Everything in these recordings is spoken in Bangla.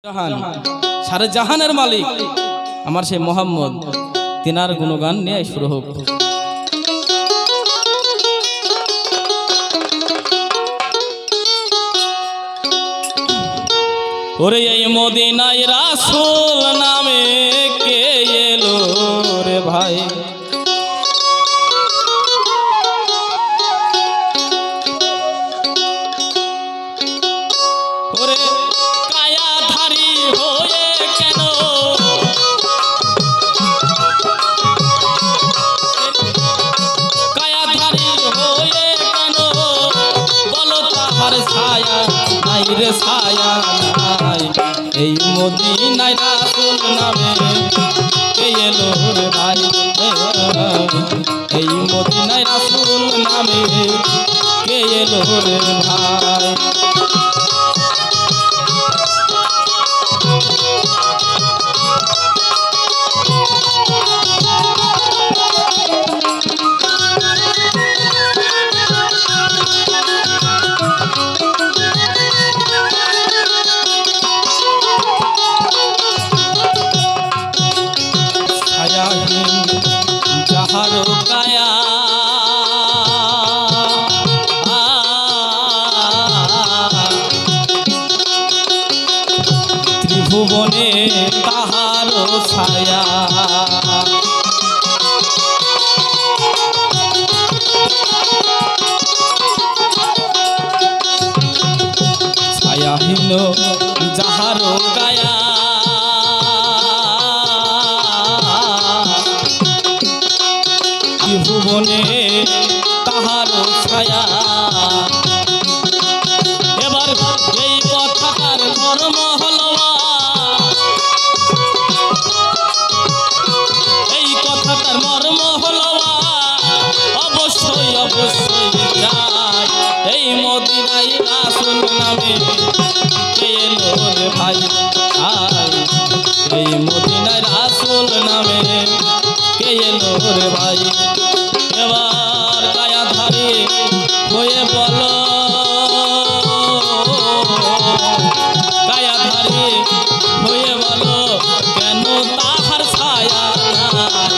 জাহান সারে জাহানের মালিক আমার সেই মোহাম্মদ তিনার গুণগান নিয়ে শুরু হোক। ওরে এই মদিনায় রাসূল নামে কে এলো রে ভাই, ওরে কায়াধারী হয়ে কেন কায়াধারী হয়ে কেন বলো তাহার ছায়া নাই রে ছায়া নাই। এই মদিনায় রাসূল নামে কে এলো রে ভাই, এই মদিনায় রাসূল নামে কে এলো রে ভাই। যাহার কায়া ত্রিভুবনে তাহার ছায়া, ছায়াহীন যাহার কায়া ভুবনে তাহার ছায়া। এবার এই কথাটার মর্ম হলো, এই কথাটার মর্ম হলো অবশ্যই অবশ্যই যায় এই মদিনায় রাসূল নামে কে এলো রে ভাই, এই মদিনায় রাসূল নামে কে এলো রে ভাই। এবার কায়াধারী হয়ে বলো, কায়াধারী হয়ে বলো কেন তাহার ছায়া নাই।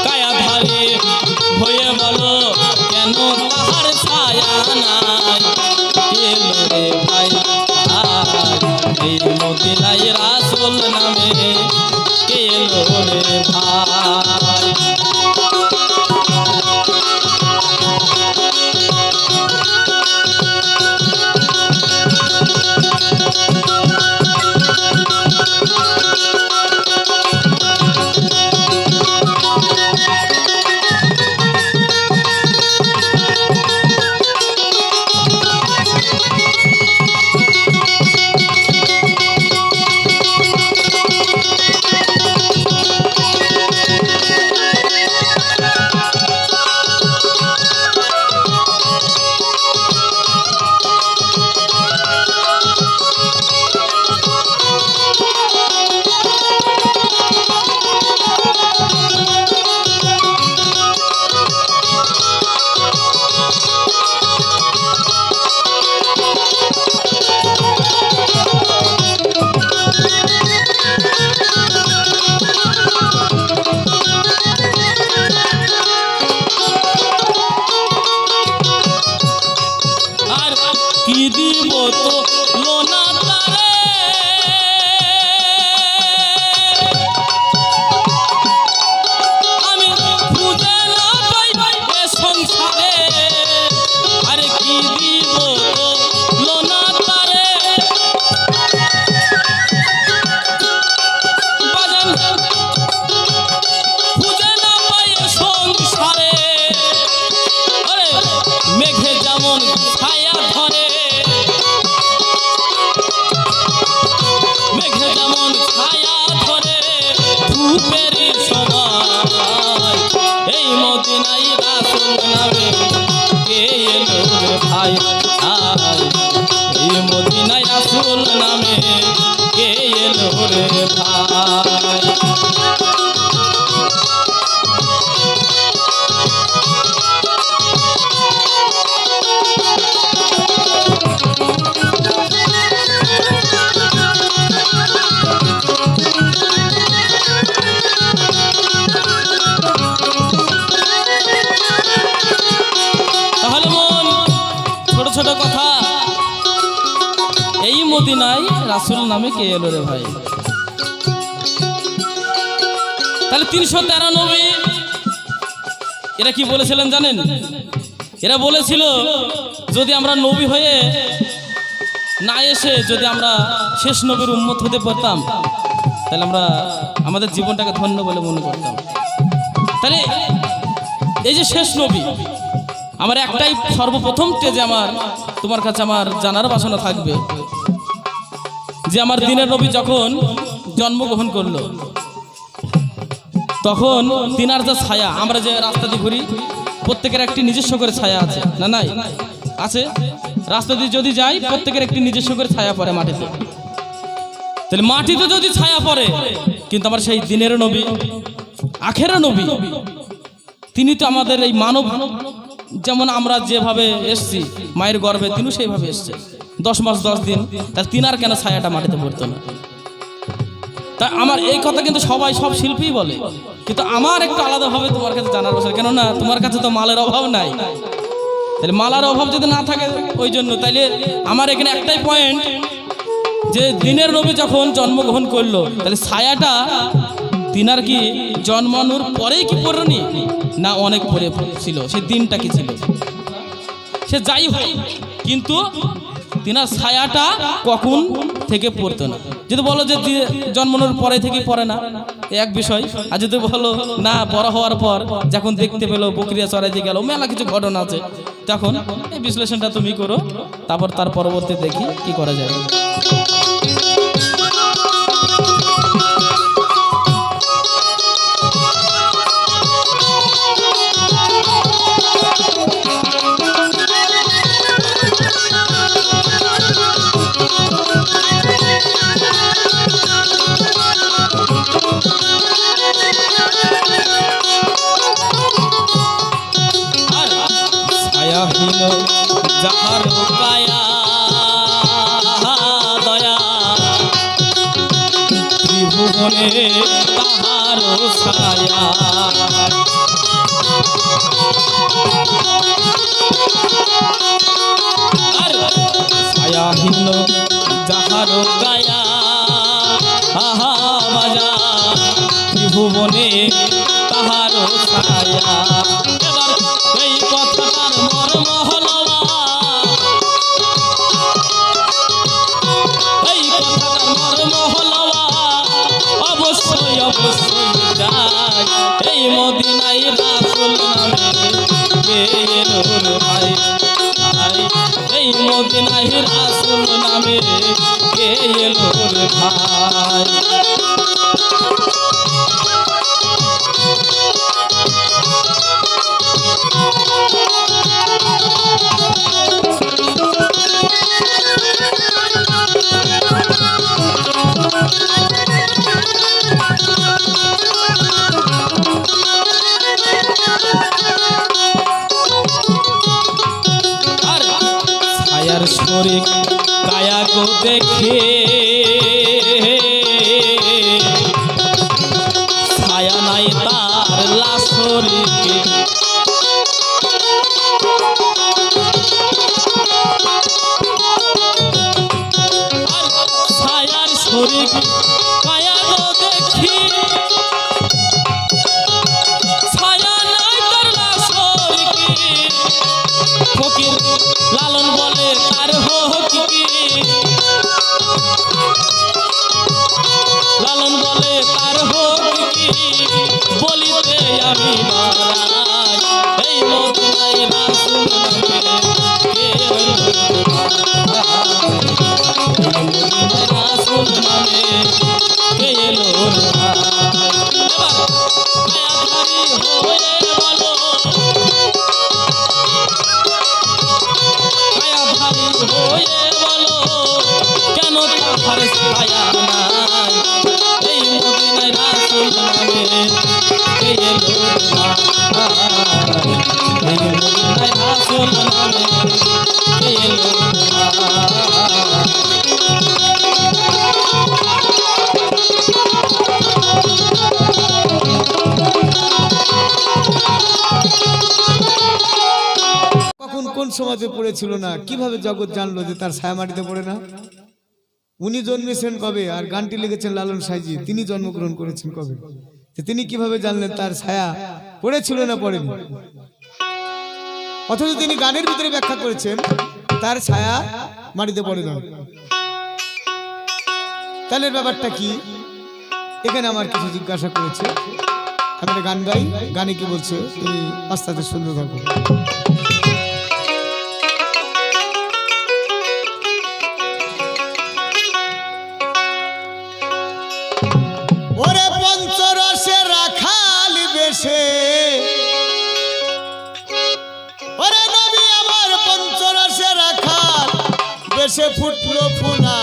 কায়াধারী হয়ে বলো কেন তাহার ছায়া নাই। এলো রে ভাই এই মদিনায় রাসূল নামে কে এলো রে ভাই। কি দিব তো লোনা তারে আমি খুঁজে না পাই এ সংসারে, আরে কি দিব তো লোনা তারে বাজান খুঁজে না পাই এ সংসারে। আরে মেঘে যেমন ছায়া ধরে, মেঘে যেমন ছায়া ধরে ধূপের সময় এই মদিনায় রাসূল নামে কে এলো রে ভাই, এই মদিনায় রাসূল নামে কে এলো রে ভাই। মদিনায় রাসূল নামে কে এলো রে ভাই? তাহলে 313 নবী এরা কি বলেছিলেন জানেন? এরা বলেছিল যদি আমরা নবী হয়ে না এসে যদি আমরা শেষ নবীর উম্মত হতে পারতাম তাহলে আমরা আমাদের জীবনটাকে ধন্য বলে মনে করতাম। তাহলে এই যে শেষ নবী, আমার একটাই সর্বপ্রথম যে আমার তোমার কাছে আমার জানার বাসনা থাকবে যে আমার দিনের নবী যখন জন্মগ্রহণ করলো তখন তিনার যে ছায়া, আমরা যে রাস্তা দিয়ে ঘুরি প্রত্যেকের একটি নিজস্ব করে ছায়া আছে না? নাই আছে? রাস্তা দিয়ে যদি যাই প্রত্যেকের একটি নিজস্ব করে ছায়া পড়ে মাটিতে। তাহলে মাটিতে যদি ছায়া পড়ে, কিন্তু আমার সেই দিনের নবী আখেরা নবী তিনি তো আমাদের এই মানব, যেমন আমরা যেভাবে এসছি মায়ের গর্ভে তিনিও সেইভাবে এসছে 10 মাস 10 দিন, তাহলে তিনার কেন ছায়াটা মাটিতে পড়তো না? তা আমার এই কথা কিন্তু সবাই সব শিল্পী বলে, কিন্তু আমার একটু আলাদাভাবে তোমার কাছে জানার বছর, কেননা তোমার কাছে তো মালের অভাব নাই। তাহলে মালার অভাব যদি না থাকে ওই জন্য, তাইলে আমার এখানে একটাই পয়েন্ট যে দিনের নবী যখন জন্মগ্রহণ করলো তাহলে ছায়াটা তিনার কি জন্মানোর পরেই কি পড়েনি না অনেক পরে ছিল? সে দিনটা কি ছিল সে যাই হোক, কিন্তু তিনার ছায়াটা কখন থেকে পড়তো না। যদি বলো যে জন্মানোর পরে থেকে পড়ে না, এক বিষয়। আর যদি বলো না বড় হওয়ার পর যখন দেখতে পেলো বকরিয়া চড়াইতে গেল, মেলা কিছু ঘটনা আছে, তখন এই বিশ্লেষণটা তুমি করো, তারপর তার পরবর্তী দেখি কি করা যায়। যাহার কায়া দয়া ত্রিভুবনে তাহার ছায়া, আর ছায়াহীন যাহার কায়া আহা বাজা ত্রিভুবনে তাহার ছায়া। এবার এই কথাটার মর্ম হলো, এই কথাটার মর্ম হলো অবশ্যই অবশ্যই যাই এই মদিনায় রাসূল নামে কে এলো রে ভাই? এই মদিনায় রাসূল নামে কে এলো রে ভাই? ছায়ার শরীর কায়া গো দেখে, ছায়া নাই তার লাশরিকে, ছায়ার শরীর কায়া গো দেখি, ছায়া নাই তার লাশরিকে। ফকির লালন বলে তার হোক কি, লালন বলে তার হোক কি, বলিতে আমি বারাই এই মদিনায় রাসূল নামে কে এলো রে ভাই? মদিনায় রাসূল নামে কে এলো রে ভাই? এবার ছায়াধারী হয়ে বলো, ছায়াধারী হয়ে বলো কেন তাহার ছায়া নাই? এই মদিনায় রাসূল নামে কে এলো রে ভাই? এই মদিনায় রাসূল নামে কে এলো রে ভাই? কখন কোন সমাজে পড়েছিল না, কিভাবে জগৎ জানলো যে তার ছায়া মাটিতে পড়ে না? উনি জন্মেছেন কবে আর গানটি লিখেছেন লালন সাইজি, তিনি জন্মগ্রহণ করেছেন কবে, তিনি কিভাবে জানলেন তার ছায়া পড়েছিল না পড়েনি? অথচ তিনি গানের ভিতরে ব্যাখ্যা করেছেন তার ছায়া মাটিতে পড়ে না। তাহলে ব্যাপারটা কি? এখানে আমার কিছু জিজ্ঞাসা করেছে, আমি গান গাই, গানে কি বলছে তুমি আস্তে আস্তে শুনতে থাকো। ওরে পঞ্চরসে রাখাল বেশে, ওরে নবী আমার পঞ্চরসে রাখাল বেশে ফুটলো ফুলা,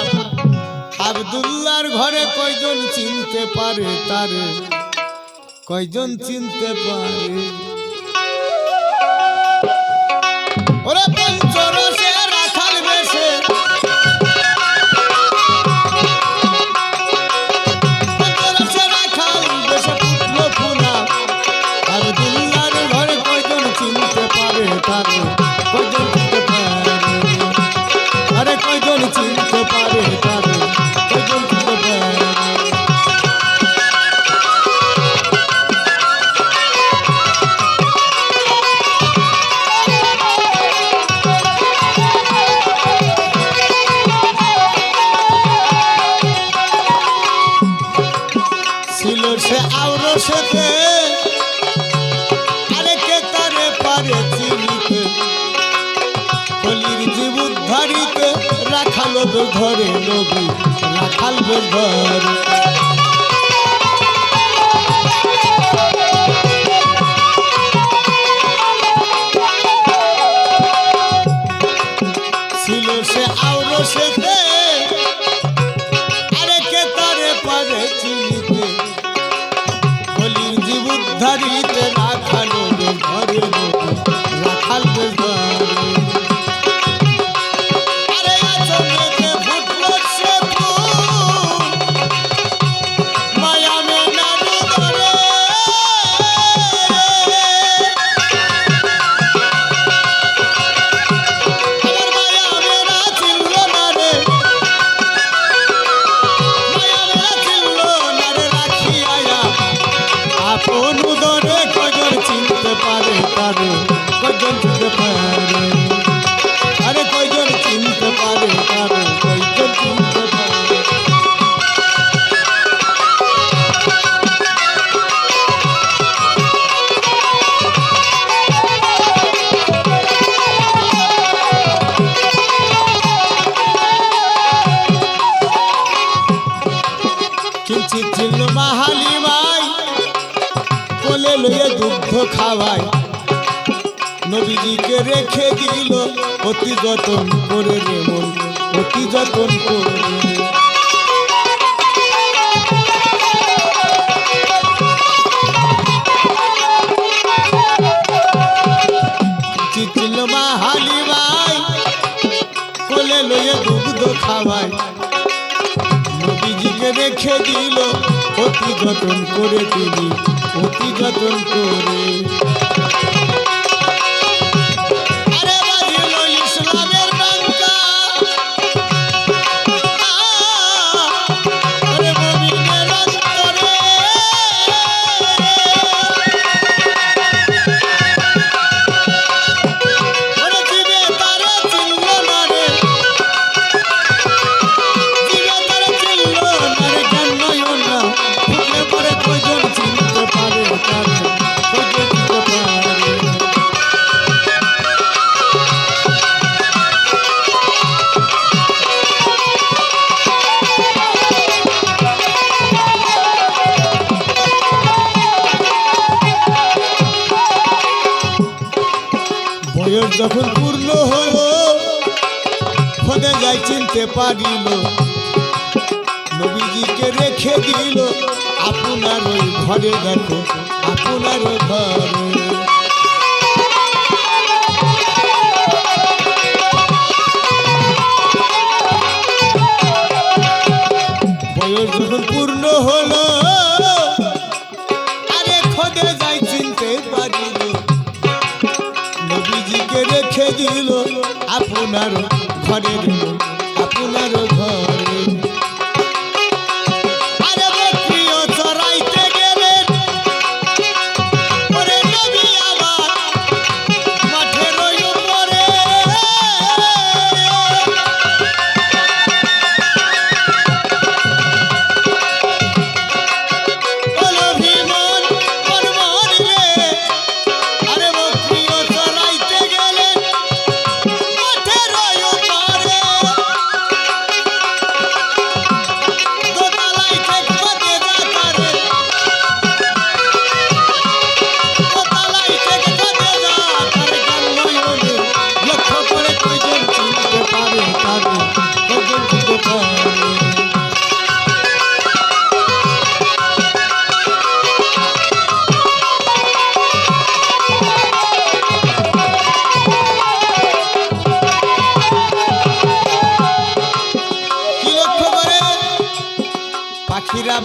আব্দুল্লাহর ঘরে কয়জন চিনতে পারে তারে, কয়জন চিনতে পারে? ওরে পঞ্চরসে রাখাল বেশে, পঞ্চরসে রাখাল বেশে ফুটলো ফুলা, আব্দুল্লাহর ঘরে কয়জন চিনতে পারে তারে, কয়জন চিনতে পারে? আরে কয়জন চিনতে পারে তারে, কয়জন চিনতে পারে? ছিল সে আওরসেতে, আরে কে তারে পারে চিনিতে, কলির জীব উদ্ধারিতে রাখাল বেশ ধরে নবী, রাখাল বেশ ধরে। ছিল সে আওরসেতে, আরে কে তারে পারে চিনিতে, কলির জীব উদ্ধারিতে রাখাল বেশ ধরে নবী, রাখাল বেশ ধরে। আরে কয়জন চিনতে পারে তারে, কয়জন চিনতে পারে? কিঞ্চিত ছিল মাহালি মাই, কোলে লইয়ে দুগ্ধ খাওয়াই, নবীজিকে রেখে দিল অতি যতন করে রে মন, অতি যতন করে। চিচিল মা হালিমাই, কোলে লইয়ে দুগ্ধ খাওয়াই, নবীজিকে রেখে দিল অতি যতন করে তিনি, অতি যতন করে। বয়স যখন পূর্ণ হলো, খোদা যাই চিনতে পারিল, নবীজিকে রেখে দিল আপনার ওই ঘরে, দেখো আপনার ওই ঘরে। বয়স যখন পূর্ণ হলো, আরে খোদা যাই চিনতে পারিল, নবীজিকে রেখে দিল আপনার ঘরে, আপনার ঘরে।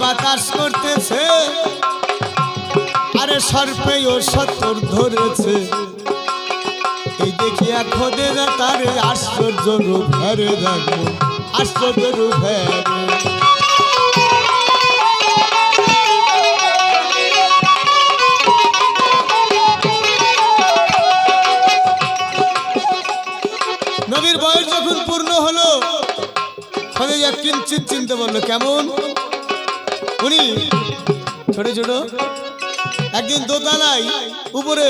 বাতাস করতেছে, আরে সর্পেও সত্তর ধরেছে। এই দেখিয়া খোদে যা তার আশ্চর্য রূপ হারে দেখো, আশ্চর্য রূপ হারে। নবীর বয়স যখন পূর্ণ হলো, খোদা কিঞ্চিত চিনতে বললো। কেমন? উনি ছোট ছোট একদিন দোতলায় উপরে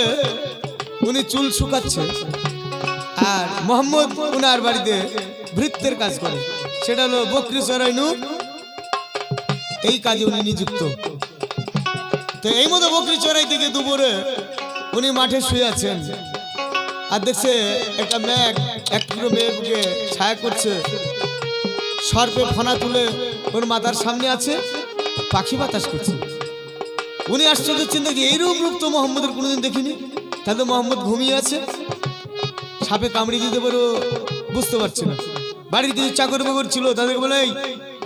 উনি চুল শুকাচ্ছে, আর মোহাম্মদ উনার বাড়িতে ভৃত্যের কাজ করে, সেটা হলো বকরি চড়াইনু, এই কাজে উনি নিযুক্ত। তো এই মতো বকরি চড়াই থেকে দুপুরে উনি মাঠে শুয়ে আছেন, আর দেখছে একটা মেঘ এক টুকরো মেঘকে ছায়া করছে, সর্পে ফনা তুলে ওর মাথার সামনে আছে, পাখি বাতাস করছে। উনি আশ্চর্য চিন্তা কি এইরূপ রূপ তো মোহাম্মদের কোনোদিন দেখিনি, তাহলে মোহাম্মদ ঘুমিয়ে আছে, সাপে কামড়ি দিতে পারো বুঝতে পারছে না। বাড়ির কিছু চাকর বাকর ছিল, তাদেরকে বলে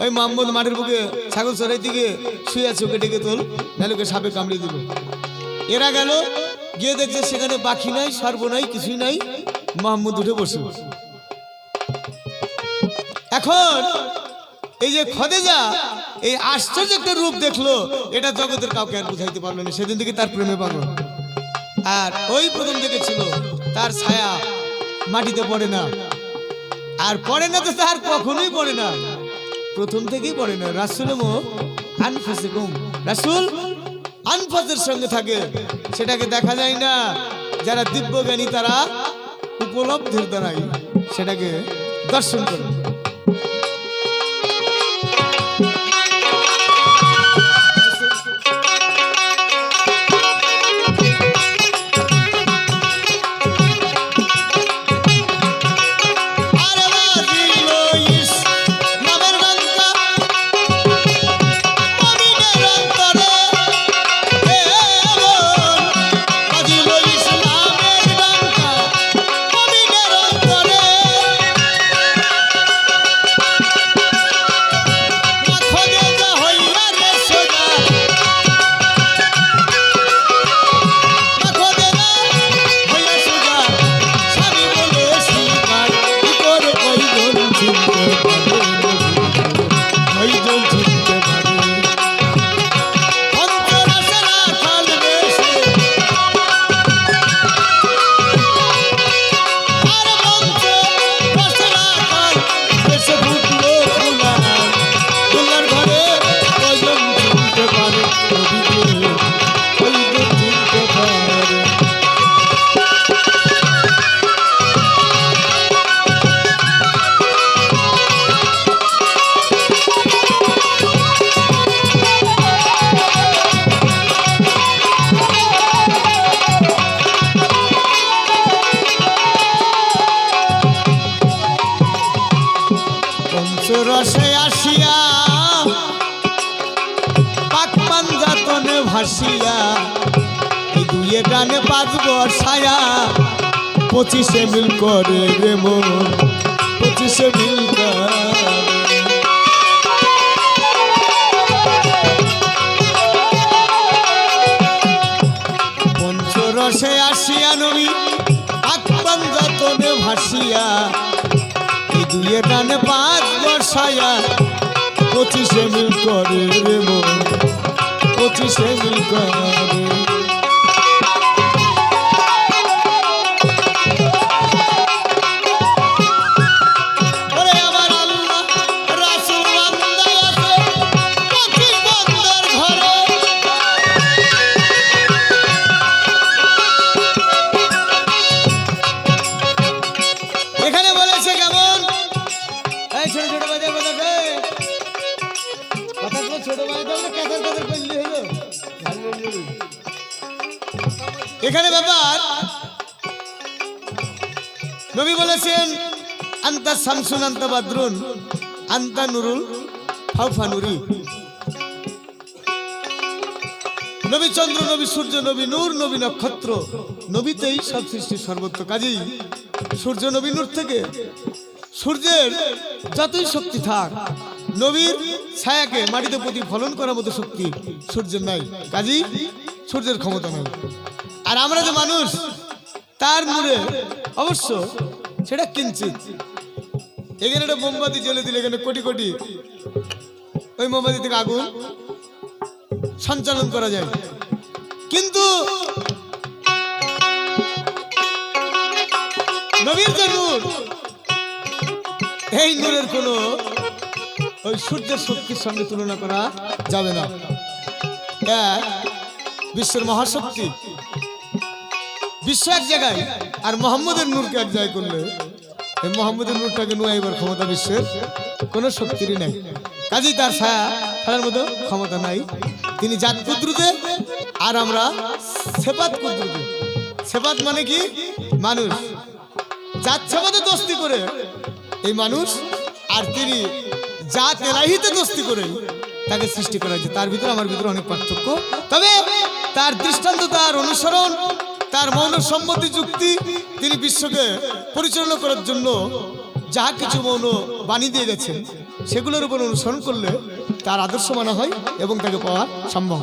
ওই মোহাম্মদ মাঠের বুকে ছাগল চড়াই দিকে শুয়ে আছে, ওকে ডেকে তোল, নাহলে ওকে সাপে কামড়ি দিল। এরা গেল, গিয়ে দেখছে সেখানে পাখি নাই, সর্ব নাই, কিছুই নাই, মোহাম্মদ উঠে বসে। এখন এই যে খোদেজা এই আশ্চর্য একটা রূপ দেখলো, এটা জগতের কাউকে আর বুঝাইতে পারলো না। সেদিন থেকে তার প্রেমে পাগল। আর ওই প্রথম দেখেছিল তার ছায়া মাটিতে পড়ে না, আর পড়ে না তো তার কখনোই পড়ে না, প্রথম থেকেই পড়ে না। রাসূল আনফুসিকুম, রাসূল আনফাসের সঙ্গে থাকে, সেটাকে দেখা যায় না। যারা দিব্যজ্ঞানী তারা উপলব্ধির দ্বারাই সেটাকে দর্শন করে। রসে আসিয়া পাকপান যাতনে ভাসিয়া, এই দুয়ে গানে পাঁচ বর্ষায়া, 25 মিল করে রে মন, 25 মিল করে। পঞ্চরসে আসিয়া নবী পাকপান যাতনে ভাসিয়া, দুয়ে টানে পাঁচ বর্ষায়া, 25 মিল করে রে মন, 25 মিল করে। এখানে ব্যাপার নবী বলেছেন, আন্তা শামসুন আন্তা বাদরুন আন্তা নুরুল ফাউফা নুরি। নবী চন্দ্র, নবী সূর্য, নবী নূর, নবী নক্ষত্র, নবীতেই সব সৃষ্টি সর্বত্র। কাজেই সূর্য নবী নূর থেকে, সূর্যের যতই শক্তি থাক, নবীর ছায়াকে মাটিতে প্রতিফলন করার মতো শক্তি সূর্যের নাই, কাজী সূর্যের ক্ষমতা নাই। আর আমরা যে মানুষ, তার নূরে অবশ্য সেটা কিঞ্চিত। এখানে একটা মোমবাতি জ্বলে দিলে এখানে কোটি কোটি ওই মোমবাতি থেকে আগুন সঞ্চালন করা যায়, কিন্তু নবীর যে নূর, এই নূরের কোনো ওই সূর্যের শক্তির সঙ্গে তুলনা করা যাবে না। এক বিশ্বের মহাশক্তি, বিশ্ব এক জায়গায়, আর মোহাম্মদের নূরকে এক জায়গায় করলে এই মোহাম্মদের নূরটাকে নুয়াইবার ক্ষমতা বিশ্বের কোনো শক্তিরই নাই। কাজেই তার ছায়া ফেলার মতো ক্ষমতা নাই। তিনি জাত কুদ্রুতে, আর আমরা সেপাত কুদ্রুতে। সেপাত মানে কি? মানুষ। জাত সেপাতে দোস্তি করে এই মানুষ, আর তিনি জাত এলাহিতে দোস্তি করে তাকে সৃষ্টি করা হয়েছে। তার ভিতরে আমার ভিতরে অনেক পার্থক্য, তবে তার দৃষ্টান্ত, তার অনুসরণ, তার মৌন সম্মতি যুক্তি, তিনি বিশ্বকে পরিচালনা করার জন্য যাহা কিছু মৌন বাণী দিয়ে গেছেন, সেগুলোর উপর অনুসরণ করলে তার আদর্শ মানা হয় এবং তাকে পাওয়া সম্ভব।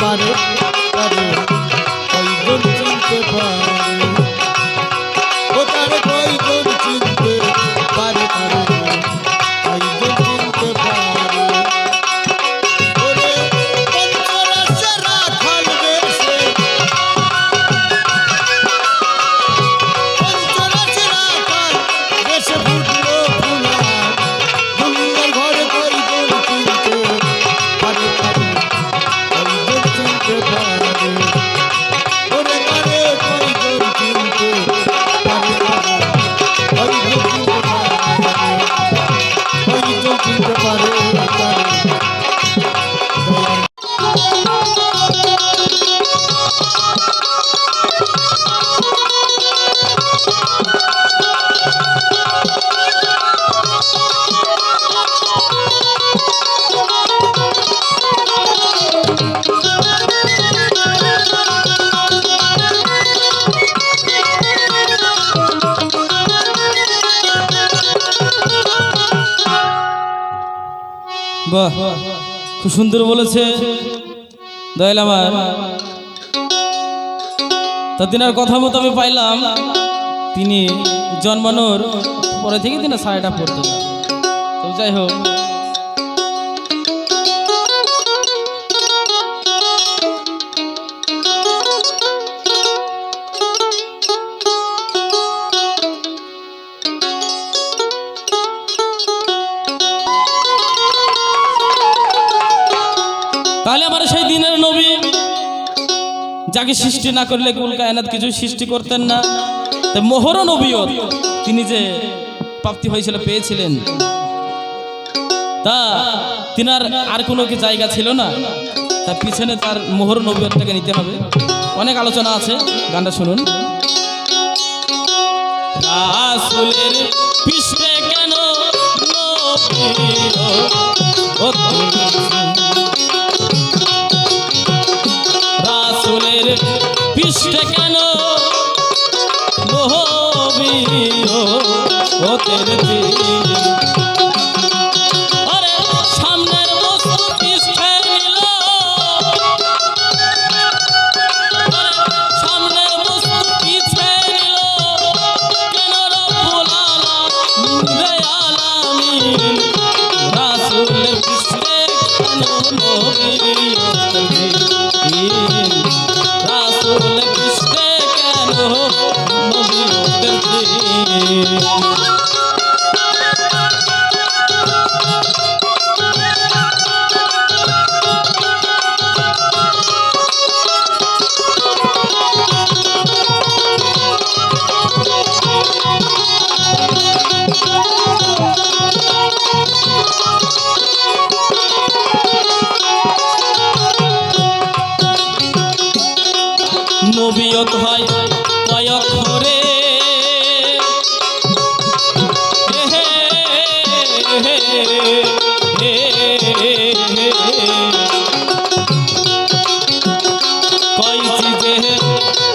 পারে পারে কয়জন চিনতে পারে, ও তারে কয়জন চিনতে পারে পারে কয়জন চিনতে পারে। ওরে পঞ্চরাশে রাখাল বেশে, পঞ্চরাশে রাখাল বেশে ফুটলো ফুলা, দুনিয়ার ঘরে কয়জন চিনতে পারে পারে চিনতে পারে। ওরে কারে কয়জন চিনতে পারে পারে কয়জন চিনতে পারে, কয়জন চিনতে পারে পারে। বাহ, খুব সুন্দর বলেছে দয়াল আমার। তা তিনার কথা মতো আমি পাইলাম, তিনি জন্মানোর পরে থেকে তিনি ছায়াটা পড়তেন। তো যাই হোক, তাহলে আমার সেই দিনের নবী, যাকে সৃষ্টি না করলে কুল কায়নাত কিছু সৃষ্টি করতেন না, তাই মোহর নবীয়ত তিনি যে প্রাপ্তি হয়েছিল, পেয়েছিলেন, তা তিনার আর কোনো কি জায়গা ছিল না, তার পিছনে তার মোহর নবীয়তটাকে নিতে হবে। অনেক আলোচনা আছে, গানটা শুনুন। রাসূলের পৃষ্ঠে কেন রাসূলের পৃষ্ঠে কেন নবীয়তের দিন, আরে সামনের বস্তু পৃষ্ঠে নিল, সামনের বস্তু পিছে নিল, কেন রব্বুল আলামিন রাসূলের পৃষ্ঠে কেন নবীয়তের দিন, রাসূলের পৃষ্ঠে কেন নবীয়তের দিন। নবিয়ত হয় কয় অক্ষরে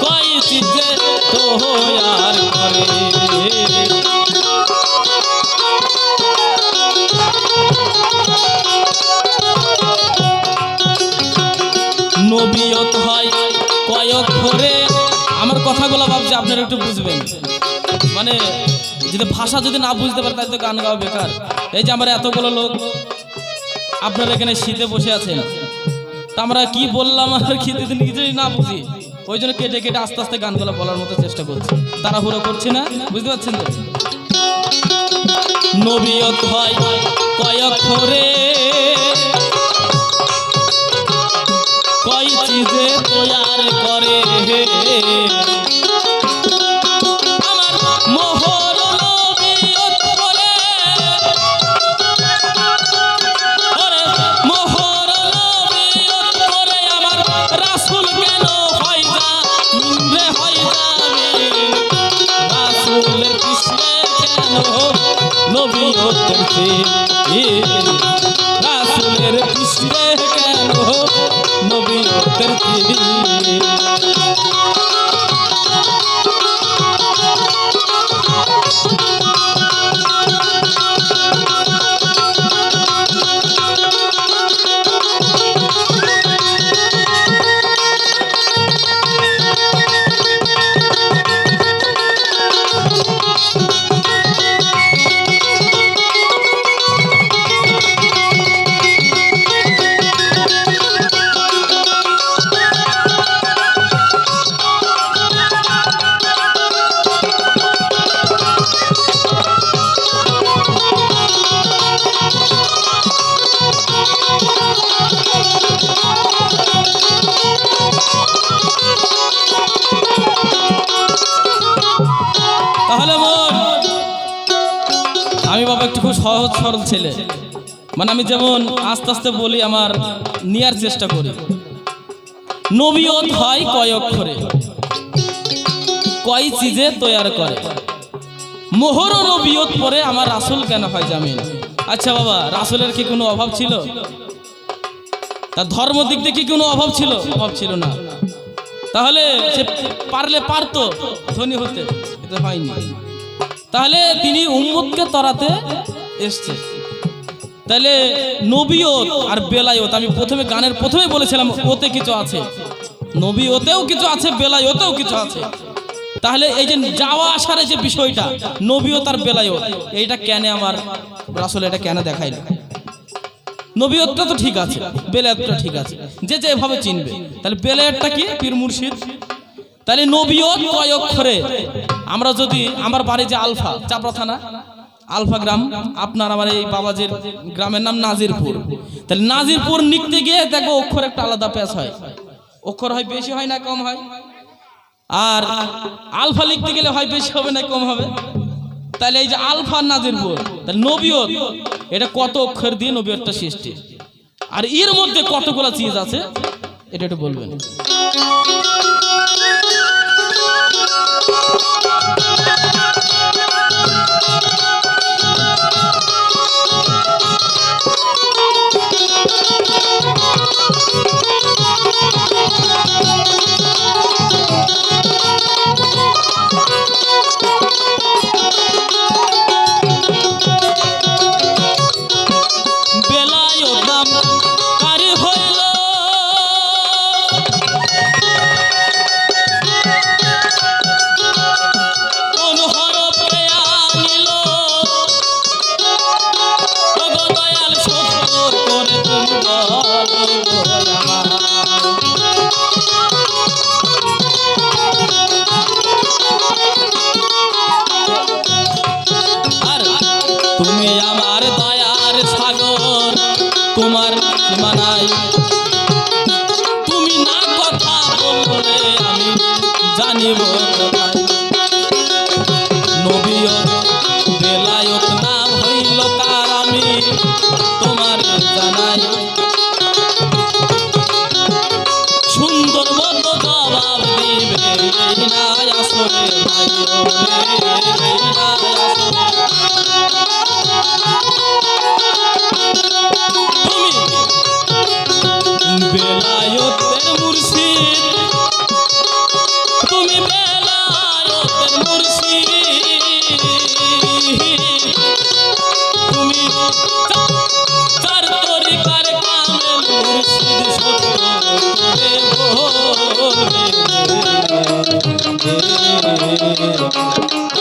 কয় চিজে তৈয়ার করে নবিয়ত হয় কয় অক্ষরে। আমার কথাগুলো ভাবছি আপনারা একটু বুঝবেন, মানে যদি ভাষা যদি না বুঝতে পারে তাহলে তো গান গাওয়া বেকার। এই যে আমরা এতগুলো লোক আপনারা এখানে শীতে বসে আছেন, তা আমরা কি বললাম আর কি যদি নিজেই না বুঝি, ওই জন্য কেটে কেটে আস্তে আস্তে গানগুলো বলার মতো চেষ্টা করছি, তাড়াহুড়ো করছি না, বুঝতে পারছেন তো? নবিয়ত হয় কয় অক্ষরে কয় চিজে তৈয়ার করে আমার মোহর নবিয়ত করে ওরে মোহর নবিয়ত করে আমার রাসূল কেন হয় যাবে রাসূলের পিছনে কেন নবিয়তের রাসূলের পিছনে কেন নবিয়তের তাহলে আমি বাবা একটু খুব সহজ সরল ছেলে, মানে আমি যেমন আস্তে আস্তে বলি আমার নেয়ার চেষ্টা করি। নবিয়ত হয় কয় অক্ষরে কয় চিজে তৈয়ার করে মোহর নবিয়ত পরে আমার রাসূল কেন হয় জামিন। আচ্ছা বাবা, রাসূলের কি কোনো অভাব ছিল? তার ধর্ম দিক দিয়ে কি কোনো অভাব ছিল? অভাব ছিল না। তাহলে সে পারলে পারতো ধনী হতে, এটা হয়নি। তাহলে তিনি উম্মতকে তরাতে এসছে। তাহলে নবিয়ত আর বেলায়ত, আমি প্রথমে গানের প্রথমে বলেছিলাম ওতে কিছু আছে, নবিয়তেও কিছু আছে, বেলায়তেও কিছু আছে। তাহলে এই যে যাওয়া আসার যে বিষয়টা নবিয়ত আর বেলায়ত, এইটা কেন আমার রাসূল এটা কেন দেখাইল? নবিয়তটা তো ঠিক আছে, বেলায়েতটা ঠিক আছে, যে যেভাবে চিনবে। তাহলে বেলায়েতটা কি? পীর মুর্শিদ। তাহলে নবিয়ত কয় অক্ষরে? আমরা যদি আমার বাড়ি যে আলফা চাপড়া থানা আলফা গ্রাম, আপনার আমার এই বাবাজির গ্রামের নাম নাজিরপুর। তাহলে নাজিরপুর নিকতে গিয়ে দেখো অক্ষর একটা আলাদা প্যাচ হয়, অক্ষর হয় বেশি হয় না কম হয়? আর আলফা লিখতে গেলে হয় বেশি হবে না কম হবে? তাহলে এই যে আলফা নাজিরপুর, তাহলে নবিয়ত এটা কত অক্ষর দিয়ে নবিয়তটা সৃষ্টি, আর এর মধ্যে কতগুলো চিজ আছে এটা একটু বলবেন। তোমার সীমানাই তুমি না কথা বললে আমি জানিব কোথায়। নবিয়ত বেলায়ত নাম হইল কার আমি তোমার জানাই। সুন্দর মতো জবাব দিবে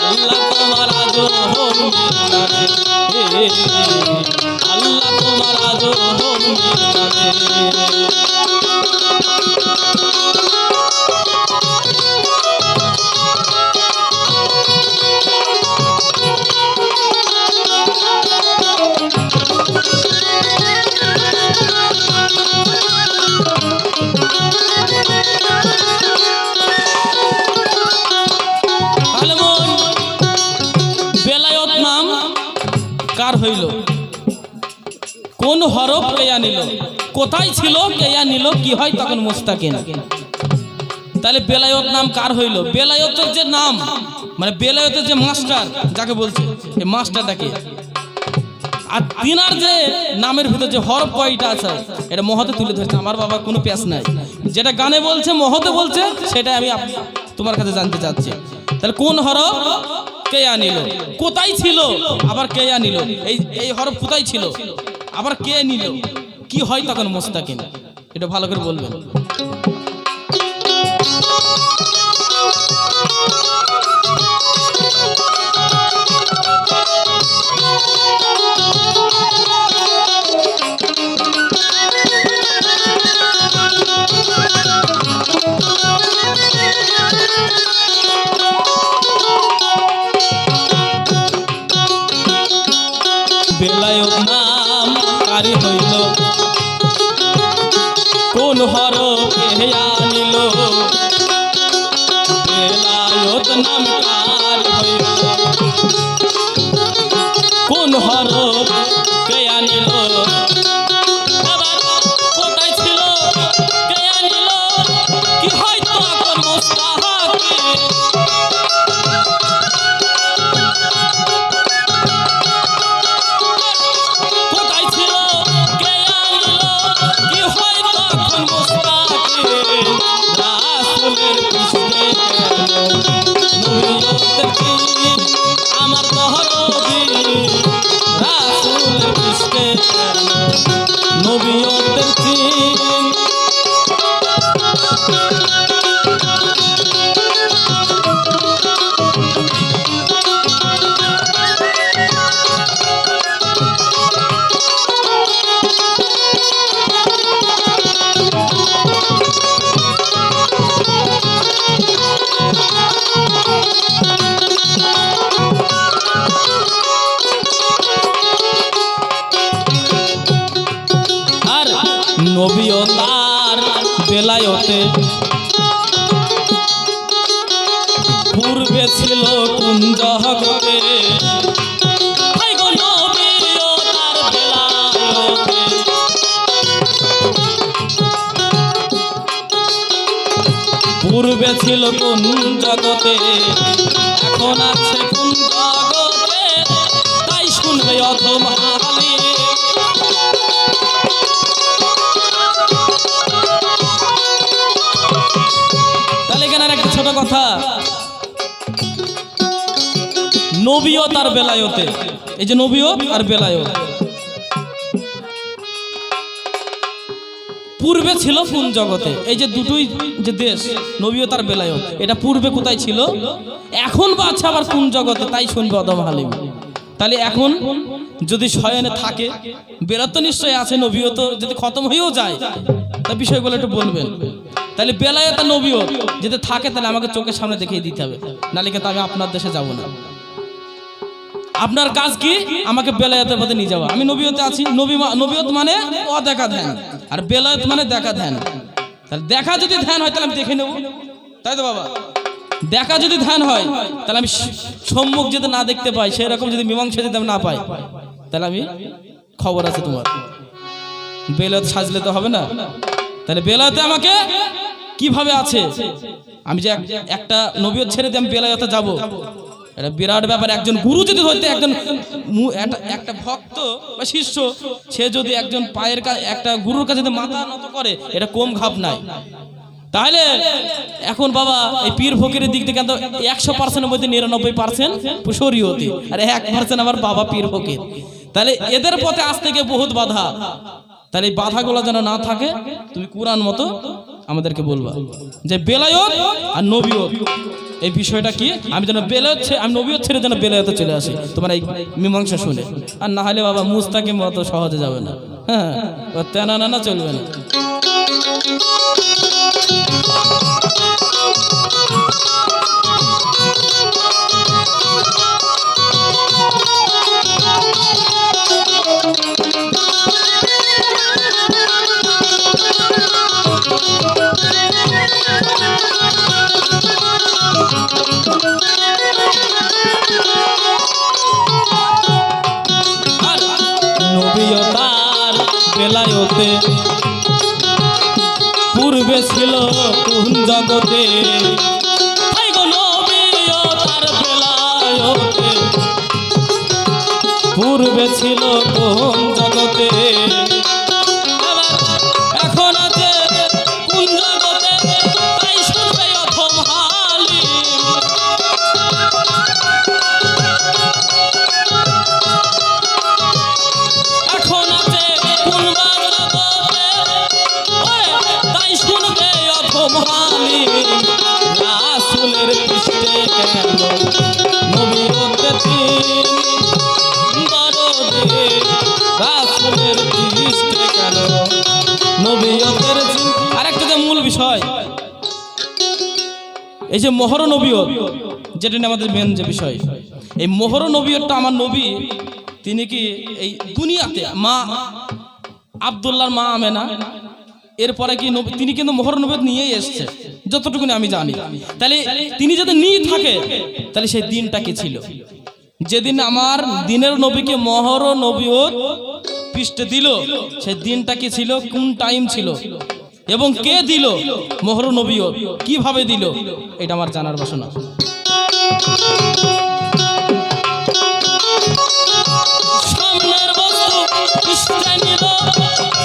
আল্লাহ তোমার আজো মিলাবে আল্লাহ তোমার আজো মিলাবে বেলায়েত নাম কার হইল? কোন হরফ কেয়া নিল? কোথায় ছিল কেয়া নিল? কি হয় তখন মুস্তাকিন। তাহলে বেলায়েত নাম কার হইল? বেলায়েতের যে নাম মানে বেলায়েতের যে মাস্টার যাকে বলছে এই মাস্টারটাকে, আর তিনার যে নামের ভিতর যে হরফ কয়টা আছে এটা মহতে তুলে ধরছে। আমার বাবার কোনো প্যাস নাই, যেটা গানে বলছে মহতে বলছে সেটা আমি তোমার কাছে জানতে চাচ্ছি। তাহলে কোন হরফ কে আনিল? কোথায় ছিল আবার কে আনিল? এই হরফ কোথায় ছিল আবার কে নিল? কি হয় তখন মুস্তাকিন? এটা ভালো করে বলবেন। বেলায়েত নাম কারি হইল? কোন হরফ কে আনিল? বেলায়েত নাম কার হইল? কোন হরফ কে আনিল? আবার কোথায় ছিল কে আনিল? কি হয় তখন মুস্তাকিন? আমার মহরবি রাসূল কৃষ্ণে নবীয়তের চিন। নবীয়তার বেলায়েতে পূর্বে ছিল কোন জগতে? নবীয়তার বেলায়েতে পূর্বে ছিল কোন জগতে? এখন আছে কোন জগতে? তাই শুনবে অথবা ছোট কথা। নবীয়ত আর বেলায়েতে, এই যে নবীয়ত আর বেলায়েত পূর্বে ছিল কোন জগতে? এই যে দুটোই যে দেশ নবীয়ত আর বেলায়েত, এটা পূর্বে কোথায় ছিল? এখন বা আছে আবার কোন জগতে? তাই শুনবে অদম হালিম। তাহলে এখন যদি শয়নে থাকে বেলায়েত তো নিশ্চয়ই আছে, নবীয়ত যদি খতম হয়েও যায় তা বিষয়গুলো একটু বলবেন। তাহলে বেলায়েত আর নবীয়ত যদি থাকে তাহলে আমাকে চোখের সামনে দেখিয়ে দিতে হবে, নাহলে কিন্তু আমি আপনার দেশে যাব না। আপনার কাজ কি? আমাকে বেলায়েতের পথে নিয়ে যাওয়া। আমি নবীয়তে আছি। নবীয়ত মানে অদেখা ধ্যান, আর বেলায়েত মানে দেখা ধ্যান। তাহলে দেখা যদি ধ্যান হয় তাহলে আমি দেখে নেব, তাই তো বাবা? দেখা যদি ধ্যান হয় তাহলে আমি সম্মুখ যদি না দেখতে পাই, সেই রকম যদি মীমাংসা যদি আমি না পাই, তাহলে আমি খবর আছে তোমার। বেলায়েত সাজলে তো হবে না। তাহলে বেলায়েতে আমাকে কিভাবে আছে? আমি যে একটা নবীয়ত ছেড়ে দিয়ে আমি বেলায়েতে যাব, এটা বিরাট ব্যাপার। একজন গুরু যদি হইতে, একজন একটা ভক্ত বা শিষ্য সে যদি একজন পায়ের কাছে একটা গুরুর কাছে যদি মাথা নত করে, এটা কম ঘাপ নাই। তাহলে এখন বাবা এই পীর ফকিরের দিক থেকে 100%-এর মধ্যে 99% শরীয়তি, আর 1% আমার বাবা পীর ফকির। তাহলে এদের পথে আজ থেকে বহুত বাধা। তাহলে এই বাধাগুলো যেন না থাকে, তুমি কুরআন মতো আমাদেরকে বলবা যে বেলায়েত আর নবীয়ত এই বিষয়টা কি, আমি যেন আমি নবীয়ত ছেড়ে যেন বেলায়েতে চলে আসি তোমার এই মীমাংসা শুনে। আর না হলে বাবা মুস্তাকিম অত সহজে যাবে না। হ্যাঁ, ও তেনা না চলবে না। নবীয়তার বেলায়তে পূর্বে ছিল কোন জগতে, তাই গো নবীয়তার বেলায়তে পূর্বে ছিল কোন জগতে, এখন আছে কোন জগতে, তাই শুনবে অথম হালি। এখন আছে কোন জগতে, তাই শুনবে অথম হালি। রাসূলের পৃষ্ঠে কেন নবীয়তে রাসূলের পৃষ্ঠে কেন নবীয়তের। আরেকটা যে মূল বিষয়, এই যে মোহর নবীয়ত, যেটা নিয়ে আমাদের মেন যে বিষয়, এই মোহর নবীয়তটা আমার নবী তিনি কি এই দুনিয়াতে মা আব্দুল্লাহর মা আমেনা এরপরে কি তিনি কিন্তু মোহর নবীয়ত নিয়েই এসছে যতটুকুনি আমি জানি। তাহলে তিনি যদি নিয়ে থাকে তাহলে সেই দিনটা কি ছিল, যেদিন আমার দিনের নবীকে মোহর নবীয়ত পৃষ্ঠে দিল, সেই দিনটা কি ছিল, কোন টাইম ছিল এবং কে দিল মোহর নবীয়ত, কিভাবে দিল, এটা আমার জানার বাসনা। সামনের বস্তু পৃষ্ঠে নিল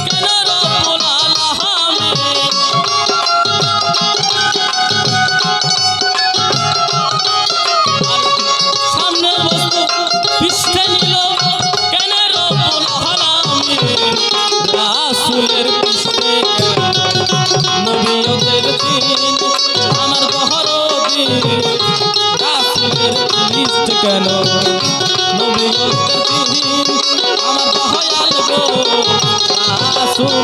কেন রব্বুল আলামিন, সামনের বস্তু পৃষ্ঠে নিল কেন রব্বুল আলামিন। রাসূলের পৃষ্ঠে নবীয়তের দিন আমার বহরদিন, রাসূলের পৃষ্ঠে কেন নবীয়তের দিন আমার দয়াল গো রাসূল।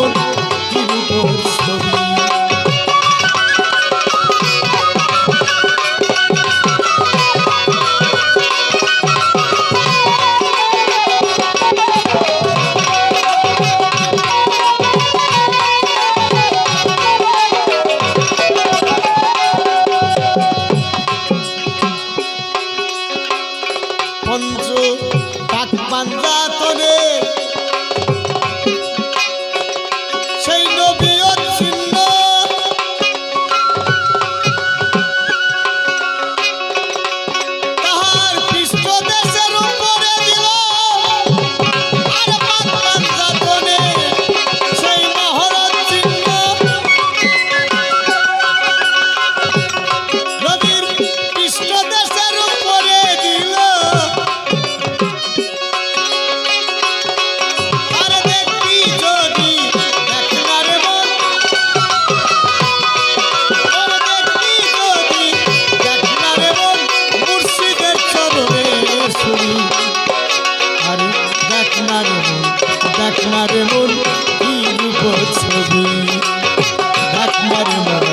মন কি রূপের ছবি। পঞ্চ পাক পাঞ্জাতনে সেই নবী চিহ্ন তাহার পৃষ্ঠ দেশের উপরে দিল আর পাক পাঞ্জাতনে সেই মহরত চিহ্ন নবীর পৃষ্ঠ দেশের উপরে দিল। দেখনারে মন কি রূপের ছবি, দেখনারে মন,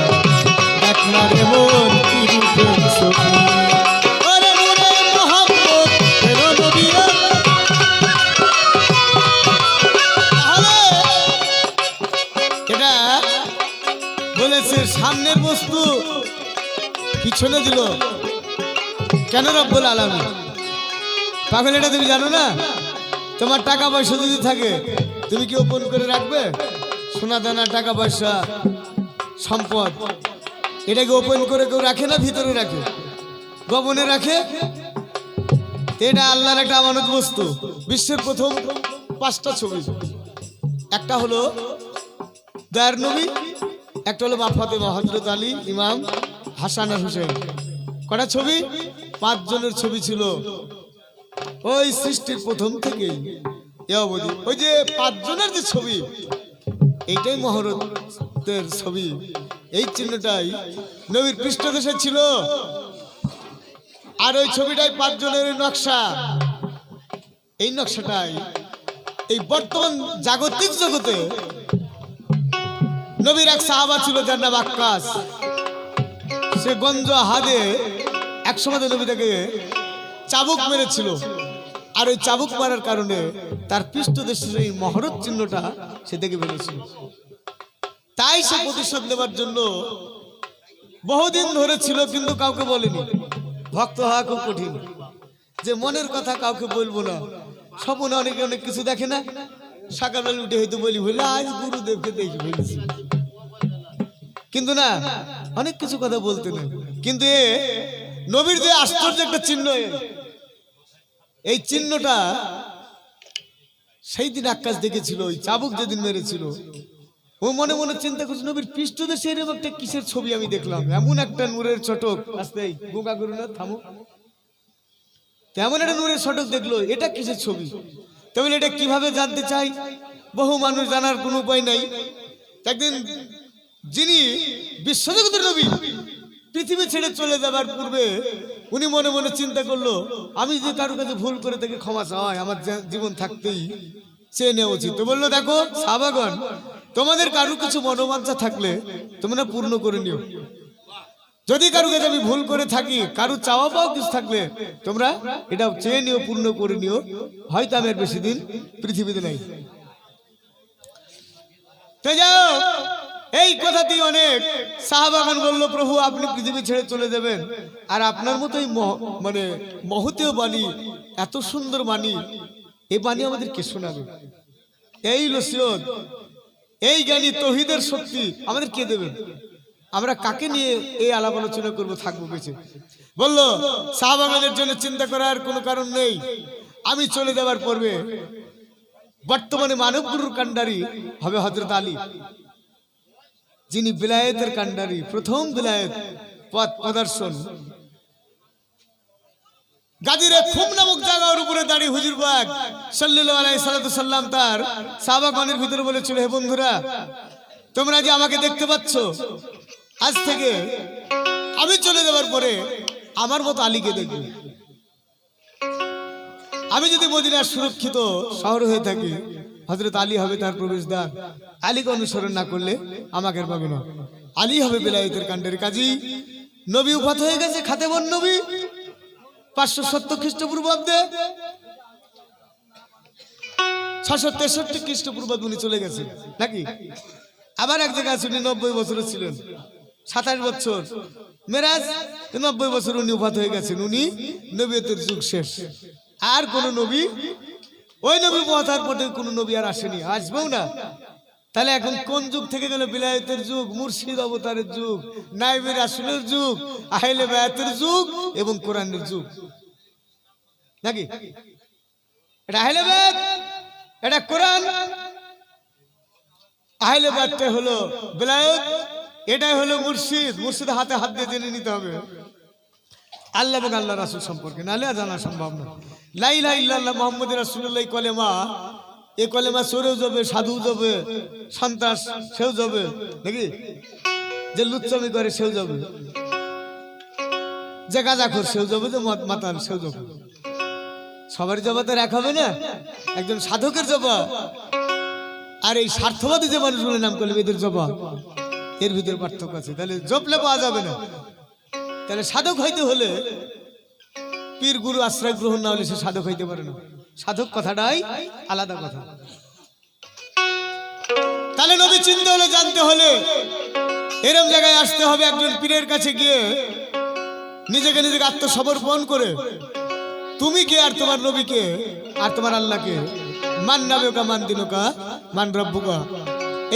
দেখনারে মন কি রূপের ছবি। ওরে মোরে মোহাম্মদ ফেরো নবী। তাহলে এটা বলেছে সামনের বস্তু পিছনে দিল কেন রব্বুল আলামিন? পাগল, এটা তুমি জানো না? তোমার টাকা পয়সা যদি থাকে তুমি কি ওপেন করে রাখবে? সোনা দানা, টাকা পয়সা, সম্পদ, এটাকে ওপেন করে কেউ রাখে না ভিতরে রাখে? গোপনে রাখে। এটা আল্লাহর একটা আমানত বস্তু। বিশ্বের প্রথম 5টা ছবি, একটা হলো দয়ার নবী, একটা হলো মা ফাতেমা, হযরত আলী, ইমাম হাসান আর হুসেন। কটা ছবি? 5 জনের ছবি ছিল ওই সৃষ্টির প্রথম থেকেই এ অবধি। ওই যে 5 জনের যে ছবি, এইটাই মহরতের ছবি। এই চিহ্নটাই নবীর পৃষ্ঠদেশে ছিল। আর ওই ছবিটাই 5 জনের নকশা। এই নকশাটাই এই বর্তমান জাগতিক জগতে নবীর এক সাহাবা ছিল যার নাম আক্কাস। সে গঞ্জ হাদে একসময় নবীটাকে চাবুক মেরেছিল। আর ওই চাবুক মারার কারণে তার পৃষ্ঠদেশের এই মহরত চিহ্নটা সে দেখে ফেলেছিল। তাই সে প্রতিশোধ নেবার জন্য বহুদিন ধরে ছিল, কিন্তু কাউকে বলেনি। ভক্ত হওয়া খুব কঠিন, যে মনের কথা কাউকে বলবো না। স্বপ্নে অনেকে অনেক কিছু দেখে না, সকালবেলা উঠে হয়তো বলি বলে আজ গুরুদেবকে দেখে ফেলেছি, কিন্তু না, অনেক কিছু কথা বলতে নেই। কিন্তু এ নবীর যে আশ্চর্য একটা চিহ্ন, এই চিহ্নটা সেই দিন আকাশ দেখেছিল। ওই চাবুক যেদিন মেরেছিল, ও মনে মনে চিন্তা করছে নবীর পৃষ্ঠদেশে এরকম একটা কিসের ছবি আমি দেখলাম। এমন একটা নূরের ছটক, আসতেই গোগা করু না, থামো। তেমন একটা নূরের ছটক দেখলো, এটা কিসের ছবি? তবে এটা কিভাবে জানতে চাই? বহু মানুষ জানার কোনো উপায় নাই। একদিন যিনি বিশ্বজগতের নবী, পৃথিবী ছেড়ে চলে যাবার পূর্বে উনি মনে মনে চিন্তা করলো, আমি যে কারোর কাছে ভুল করে তাকে ক্ষমা চাই, আমার জীবন থাকতেই চেয়ে নেওয়া উচিত। তো বললো, দেখো সাহাবাগণ, তোমাদের কারো কিছু মনোবাঞ্ছা থাকলে তোমরা পূর্ণ করে নিও। যদি কারো কাছে আমি ভুল করে থাকি, কারো চাওয়া পাওয়া কিছু থাকলে তোমরা এটা চেয়ে নিও, পূর্ণ করে নিও। হয়তো আমি আর বেশি দিন পৃথিবীতে নাই। তো যাও, এই কথাতেই অনেক সাহাবাগণ বলল, প্রভু আপনি পৃথিবী ছেড়ে চলে যাবেন, আর আপনার মতোই মানে মহতীয় বাণী, এত সুন্দর বাণী, এই বাণী আমাদের কে শোনাবে? এই নসিহত, এই জ্ঞানী তৌহিদের শক্তি আমাদের কে দেবেন? আমরা কাকে নিয়ে এই আলাপ আলোচনা করবো, থাকবো বেঁচে? বললো, সাহাবাগণের জন্য চিন্তা করার কোনো কারণ নেই। আমি চলে যাবার পূর্বে বর্তমানে মানব গুরুর কান্ডারি হবে হযরত আলী, যিনি বিলায়েতের কান্ডারি, প্রথম বিলায়েত পথ প্রদর্শন। গাজীরে খুম নামক জায়গার উপরে দাঁড়িয়ে হুজুর পাক সাল্লাল্লাহু আলাইহি সাল্লাম তার সাহাবাগণের ভিতরে বলেছিল, হে বন্ধুরা, তোমরা যে আমাকে দেখতে পাচ্ছ, আজ থেকে আমি চলে যাওয়ার পরে আমার মতো আলীকে দেখবে। আমি যদি মদিনার সুরক্ষিত শহর হয়ে থাকি, হযরত আলী হবে তার প্রবেশদ্বার। আলীকে অনুসরণ না করলে আমাকে আর পাবে না। আলী হবে বেলায়েতের কাণ্ডের কাজী। নবী উপাত হয়ে গেছে, খাতেমুন নবী 570 খ্রিস্টপূর্বাব্দে, 663 খ্রিস্টপূর্বাব্দে উনি চলে গেছে নাকি। আবার এক জায়গায় উনি 90 বছরের ছিলেন, 27 বছর মেরাজ, 90 বছর উনি উপাত হয়ে গেছেন। উনি নবীয়তের যুগ শেষ। আর কোন নবী, ওই নবী উপাতার পরে কোন নবী আর আসেনি, আসবেও না। তাহলে এখন কোন যুগ থেকে গেল? বিলায়েতের যুগ, মুর্শিদ অবতারের যুগ, নাইবে রাসূলের যুগ, আহলে বায়াতের যুগ এবং কোরআনের যুগ নাকি। এটা আহলে বায়াত, এটা কোরআন। আহলে বায়াতটা হলো বিলায়েত, এটাই হলো মুর্শিদ। মুর্শিদ হাতে হাত দিয়ে জেনে নিতে হবে আল্লাহ এবং আল্লাহ রাসূল সম্পর্কে, নাহলে জানা সম্ভব না। লা ইলাহা ইল্লাল্লাহ মুহাম্মাদুর রাসূলুল্লাহ কলেমা, এই কলেমা চোরেও যাবে, সাধুও যাবে, সন্ত্রাস সেও যাবে নাকি, যে লুচ্চামি করে সেও যাবে, যে গাঁজাখোর সেও যাবে, যে মদ মাতাল সেও যাবে। সবার জবা তো এক হবে না, একজন সাধকের জবা আর এই স্বার্থবাদী যে মানুষগুলোর নাম করলে এদের জবা, এর ভিতরে পার্থক্য আছে। তাহলে জপলে পাওয়া যাবে না। তাহলে সাধক হইতে হলে পীর গুরু আশ্রয় গ্রহণ না হলে সে সাধক হইতে পারে না। সাধক কথাটাই আলাদা কথা। তাহলে নবী চিনতে হলে, জানতে হলে এরকম জায়গায় আসতে হবে, একজন পীরের কাছে গিয়ে নিজেকে আত্মসমর্পণ করে তুমি কে আর তোমার নবীকে আর তোমার আল্লাহকে, মান নাবিকা মান দিনুকা মান রব্বুকা,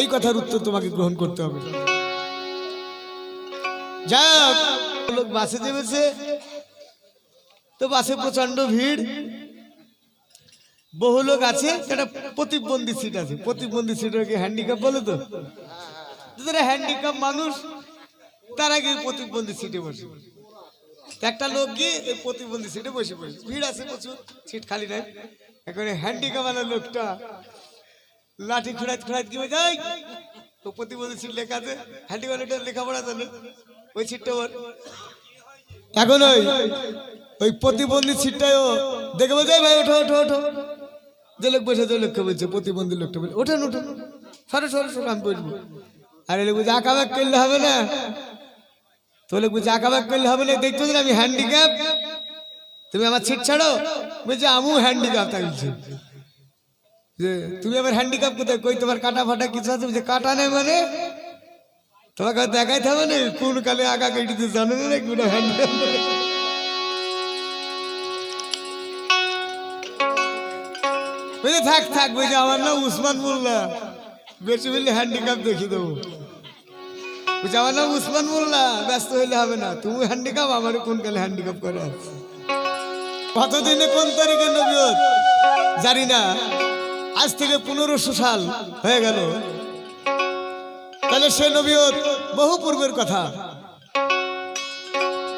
এই কথার উত্তর তোমাকে গ্রহণ করতে হবে। যাক, লোক বাসে চেপেছে তো বাসে প্রচন্ড ভিড়, বহু লোক আছে, একটা প্রতিবন্ধী সিট আছে। প্রতিবন্ধী সিটকে হ্যান্ডিক্যাপ বলে তো, যারা হ্যান্ডিক্যাপ মানুষ তারা গিয়ে প্রতিবন্ধী সিটে বসে। একটা লোক গিয়ে এই প্রতিবন্ধী সিটে বসে পড়ে, ভিড় আছে প্রচুর, সিট খালি নাই। এখন হ্যান্ডিক্যাপ वाला লোকটা লাঠি খুঁড়াইতে খুঁড়াইতে গিয়ে যায়, তো প্রতিবন্ধী সিট লেখা আছে, হ্যান্ডিক্যাপটা লেখাপড়া জানে, ওই সিটটা ওর। এখন ওই প্রতিবন্ধী সিটটাও দেখে বলছে, ভাই ওঠো ওঠো ওঠো। যে লোক বসে, যে লোককে বলছে, প্রতিবন্ধী লোকটা বলছে, ওঠেন ওঠেন, সরো সরো সরো, আমি বসবো। আর এলে বলছে আঁকাবাক করলে হবে না, তো লোক বলছে আঁকাবাক করলে হবে না, দেখছো না আমি হ্যান্ডিক্যাপ, তুমি আমার সিট ছাড়ো। বলছে আমিও হ্যান্ডিক্যাপ। তাই বলছে যে তুমি আবার হ্যান্ডিক্যাপ কোথায়, কই তোমার কাটা ফাটা কিছু আছে? বলছে কাটা নেই মানে তোমাকে দেখাইতে হবে না, কোন কালে আঁকা কেটে জানো না কোন হ্যান্ডিক্যাপ। বলছে থাক থাক, বলছে আমার নাম উসমান মোল্লা, বেশি বললে হ্যান্ডিক্যাপ দেখিয়ে দেবো। বলছে আমার নাম উসমান মোল্লা, ব্যস্ত হইলে হবে না, তুমি হ্যান্ডিক্যাপ, আমার কোন কালে হ্যান্ডিক্যাপ করে আছে। কতদিনে কোন তারিখে নবীয়ত জানি না, আজ থেকে 1500 সাল হয়ে গেল। তাহলে সে নবীয়ত বহু পূর্বের কথা।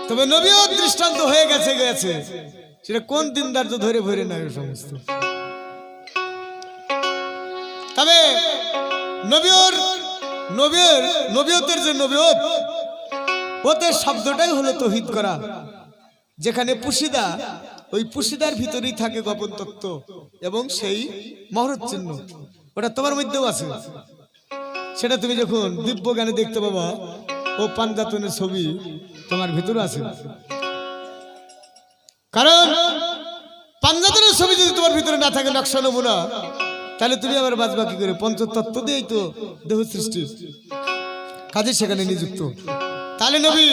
তবে নবীয়ত দৃষ্টান্ত হয়ে গেছে গেছে, সেটা কোন দিন ধার্য ধরে ভরে নাই সমস্ত। তবে নবীয়তের যে নবীয়ত, ওতে শব্দটাই হলো তৌহিদ করা। যেখানে পুশিদা, ওই পুশিদার ভিতরেই থাকে গোপন তত্ত্ব এবং সেই মহরত চিহ্ন, ওটা তোমার মধ্যেও আছে। সেটা তুমি যখন দিব্য জ্ঞানে দেখতে পাবা, ও পাঞ্জাতনের ছবি তোমার ভিতরে আছে। কারণ পাঞ্জাতনের ছবি যদি তোমার ভিতরে না থাকে, নকশা নমুনা, তাহলে তুমি আবার বাঁচবা কি করে? পঞ্চতত্ত্ব দিয়েই তো দেহ সৃষ্টি, কাজে সেখানে নিযুক্ত। তাহলে নবী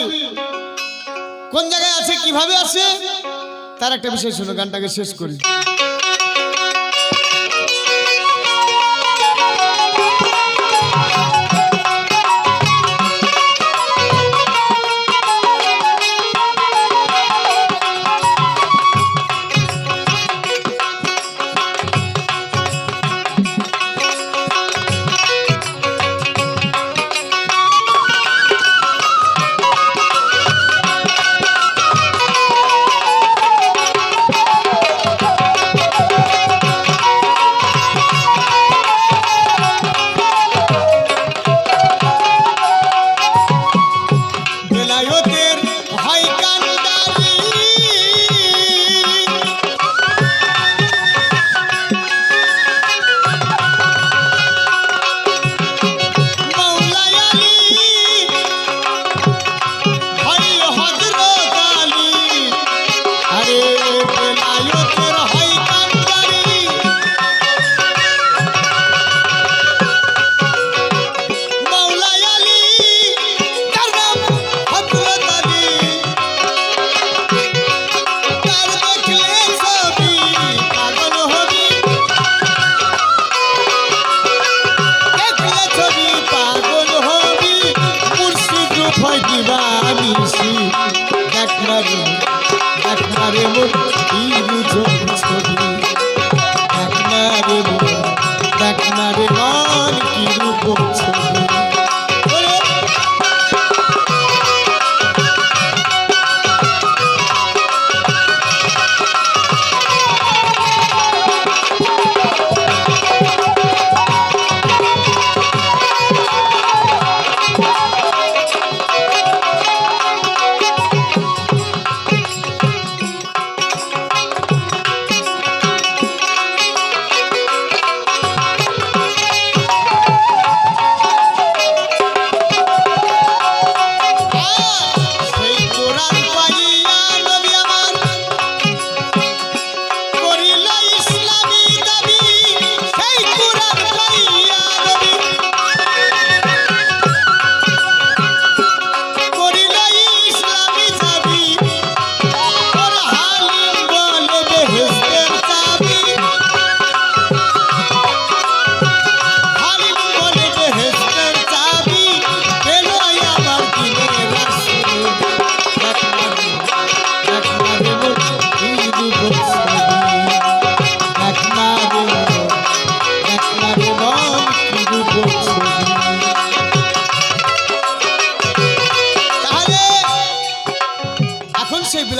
কোন জায়গায় আছে, কিভাবে আছে, তার একটা বিষয় শুনো, গানটাকে শেষ করি।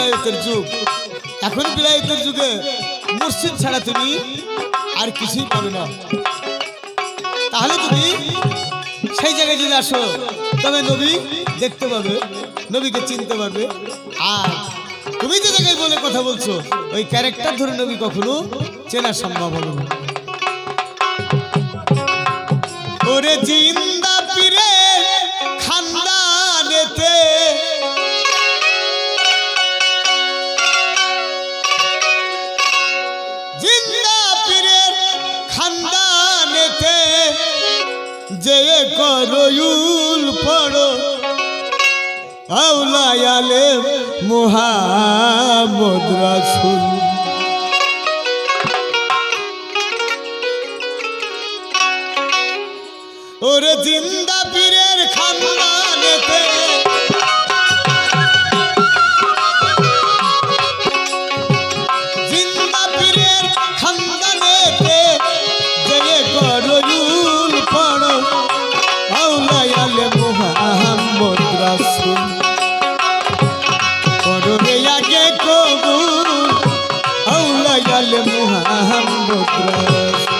বিলায়তের যুগ। এখন বিলায়তের যুগে মসজিদ ছাড়া তুমি আর কিছুই পাবে না। তাহলে তুমি সেই জায়গায় যদি আসো তবে নবী দেখতে পাবে, নবীকে চিনতে পারবে। আর তুমি যে জায়গায় বলে কথা বলছো ওই ক্যারেক্টার ধরে নবী কখনো চেনা সম্ভব হবে না। ওরে জিন্দা পীরে খানদানেতে জিন্দা পীরের খানদানেতে যে করুল পড়ো আউলায়ালে মুহাম্মদ রাসূল। ওরে জিন্দা পীরের খানদানেতে জিন্দা পীরের খানদানেতে যে করুল পড়ো আউলায়ালে মুহাম্মদ রাসূল। করবে আগে কবুল আউলায়ালে মুহাম্মদ রাসূল।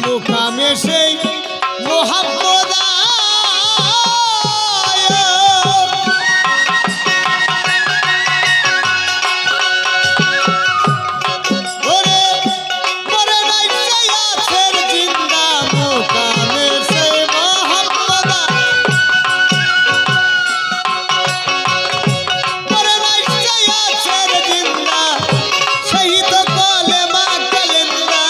মুকামে সেই মোহাম্মদ ওরে পরে নাই সেই আছেন জিন্দা মুকামে সেই মোহাম্মদ পরে নাই সেই আছেন জিন্দা শহীদ কলেমা কালেন্দা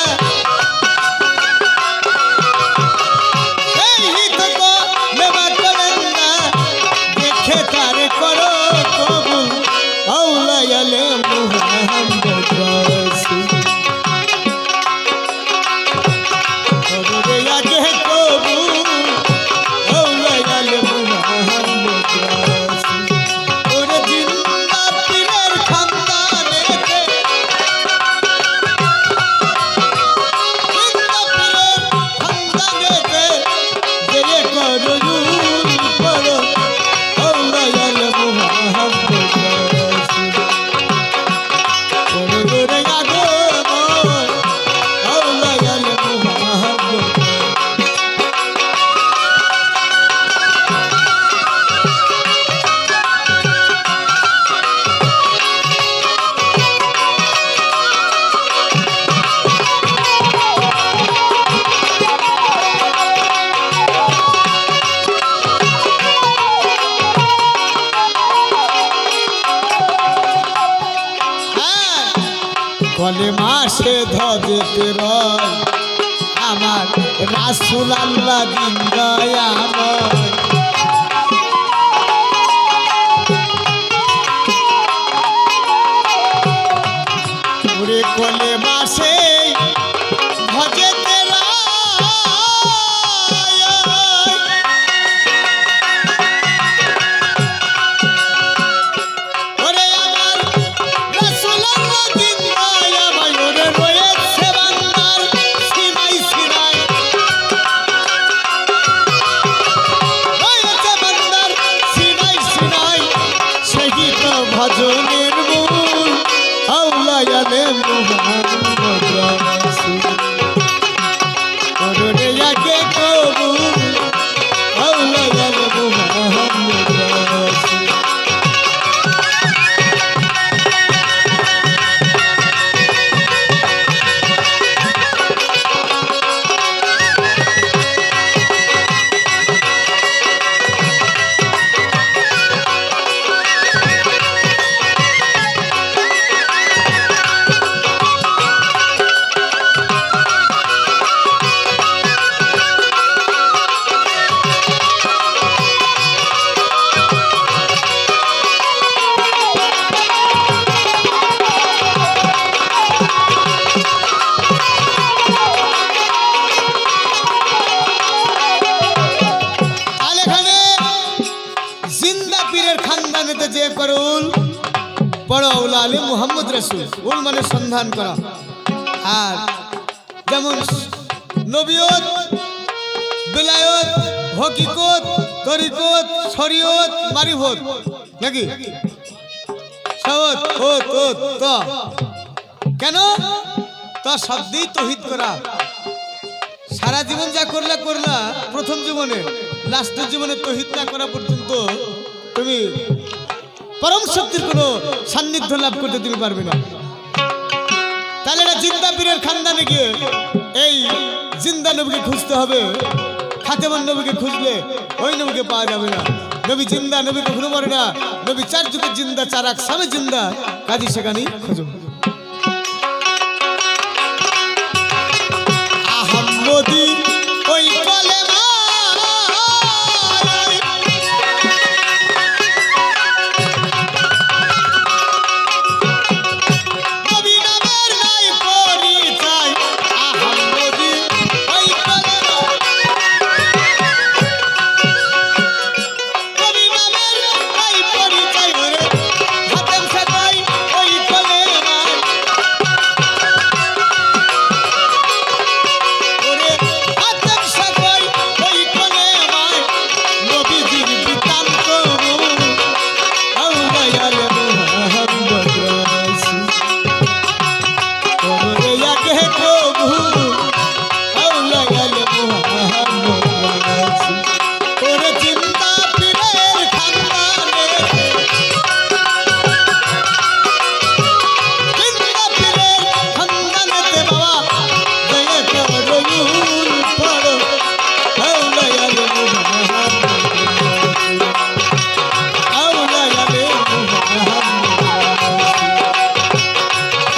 কলেমা সে ধজতে রয় আমার রাসূল আল্লাহ দিন দয়াময়। ওরে কলেমা সে ধজতে ভজনের মূল আউলায়ালে মুহাম্মদ রাসূল। করবে আগে কবুল আউলায়ালে মুহাম্মদ রাসূল। পীরের খানদানেতে যে করে উল বড় উল আলী মুহাম্মদ রাসূল। উল মানে সন্ধান করা। আর যেমন নবিয়ত, বিলায়ত, হকিকত, তরিকত, শরীয়ত, মারিফত নাকি সবত ওত ওত ত কেন তা শব্দই তৌহিদ করা। সারা জীবন যা করলা প্রথম জীবনে, লাস্টের জীবনে তৌহিদ না করা পর্যন্ত তুমি পরম শক্তির কোনো সান্নিধ্য লাভ করতে তুমি পারবে না। তাহলে এটা জিন্দা পীরের খানদানে গিয়ে এই জিন্দা নবীকে খুঁজতে হবে। খাতেমান নবীকে খুঁজলে ওই নবীকে পাওয়া যাবে না। নবী জিন্দা, নবী কখনো মরে না। নবী চার যুগে জিন্দা, চার আকসামে জিন্দা, কাজী সেখানেই খুঁজুন। আহম্মদী ওই কলেমা নবী নামের নাই পরিচয়। আহম্মদী ওই কলেমা নবী নামের নাই পরিচয়। ওরে হাতেম সাজাই ওই কলেমা, ওরে হাতেম সাজাই ওই কলেমা। নবীজির বৃত্তান্ত আউলায়াল মুহাম্মদ রাসূল। ওরে আগে প্রভু আউলায়াল মুহাম্মদ রাসূল। ওরে জিন্দা পীরের খানদানে, জিন্দা পীরের খানদানেতে বাবা দয়া করো উল পড়ো আউলায়াল মুহাম্মদ রাসূল। আউলায়াল মুহাম্মদ রাসূল।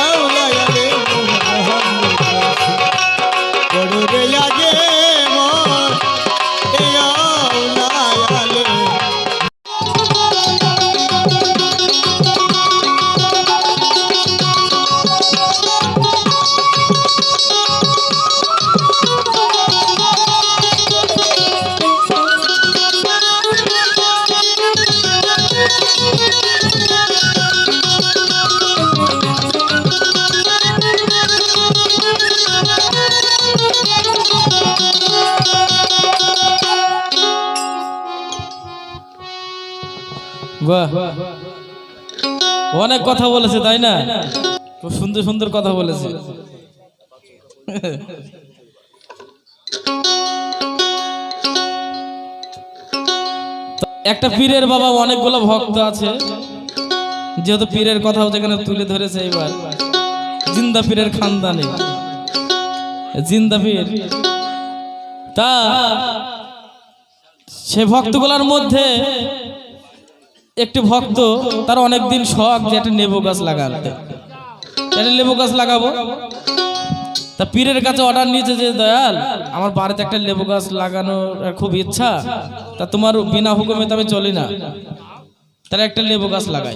আউলায়াল মুহাম্মদ রাসূল। বড় রে আগে মর এ আউলায়াল। বাহ, অনেক কথা বলেছে তাই না? খুব সুন্দর সুন্দর কথা বলেছে। একটা পীরের বাবা অনেকগুলো ভক্ত আছে, যেহেতু পীরের কথাও যেখানে তুলে ধরেছে, এবার জিন্দা পীরের খানদানে জিন্দা পীর, তা সে ভক্তগুলোর মধ্যে একটি ভক্ত, তার অনেকদিন শখ যে একটা লেবু গাছ লাগাতে, একটা লেবু গাছ লাগাবো। তা পীরের কাছে অর্ডার নিয়েছে যে দয়াল, আমার বাড়িতে একটা লেবু গাছ লাগানোর খুব ইচ্ছা, তা তোমার বিনা হুকুমে তো আমি চলি না, তাহলে একটা লেবু গাছ লাগাই।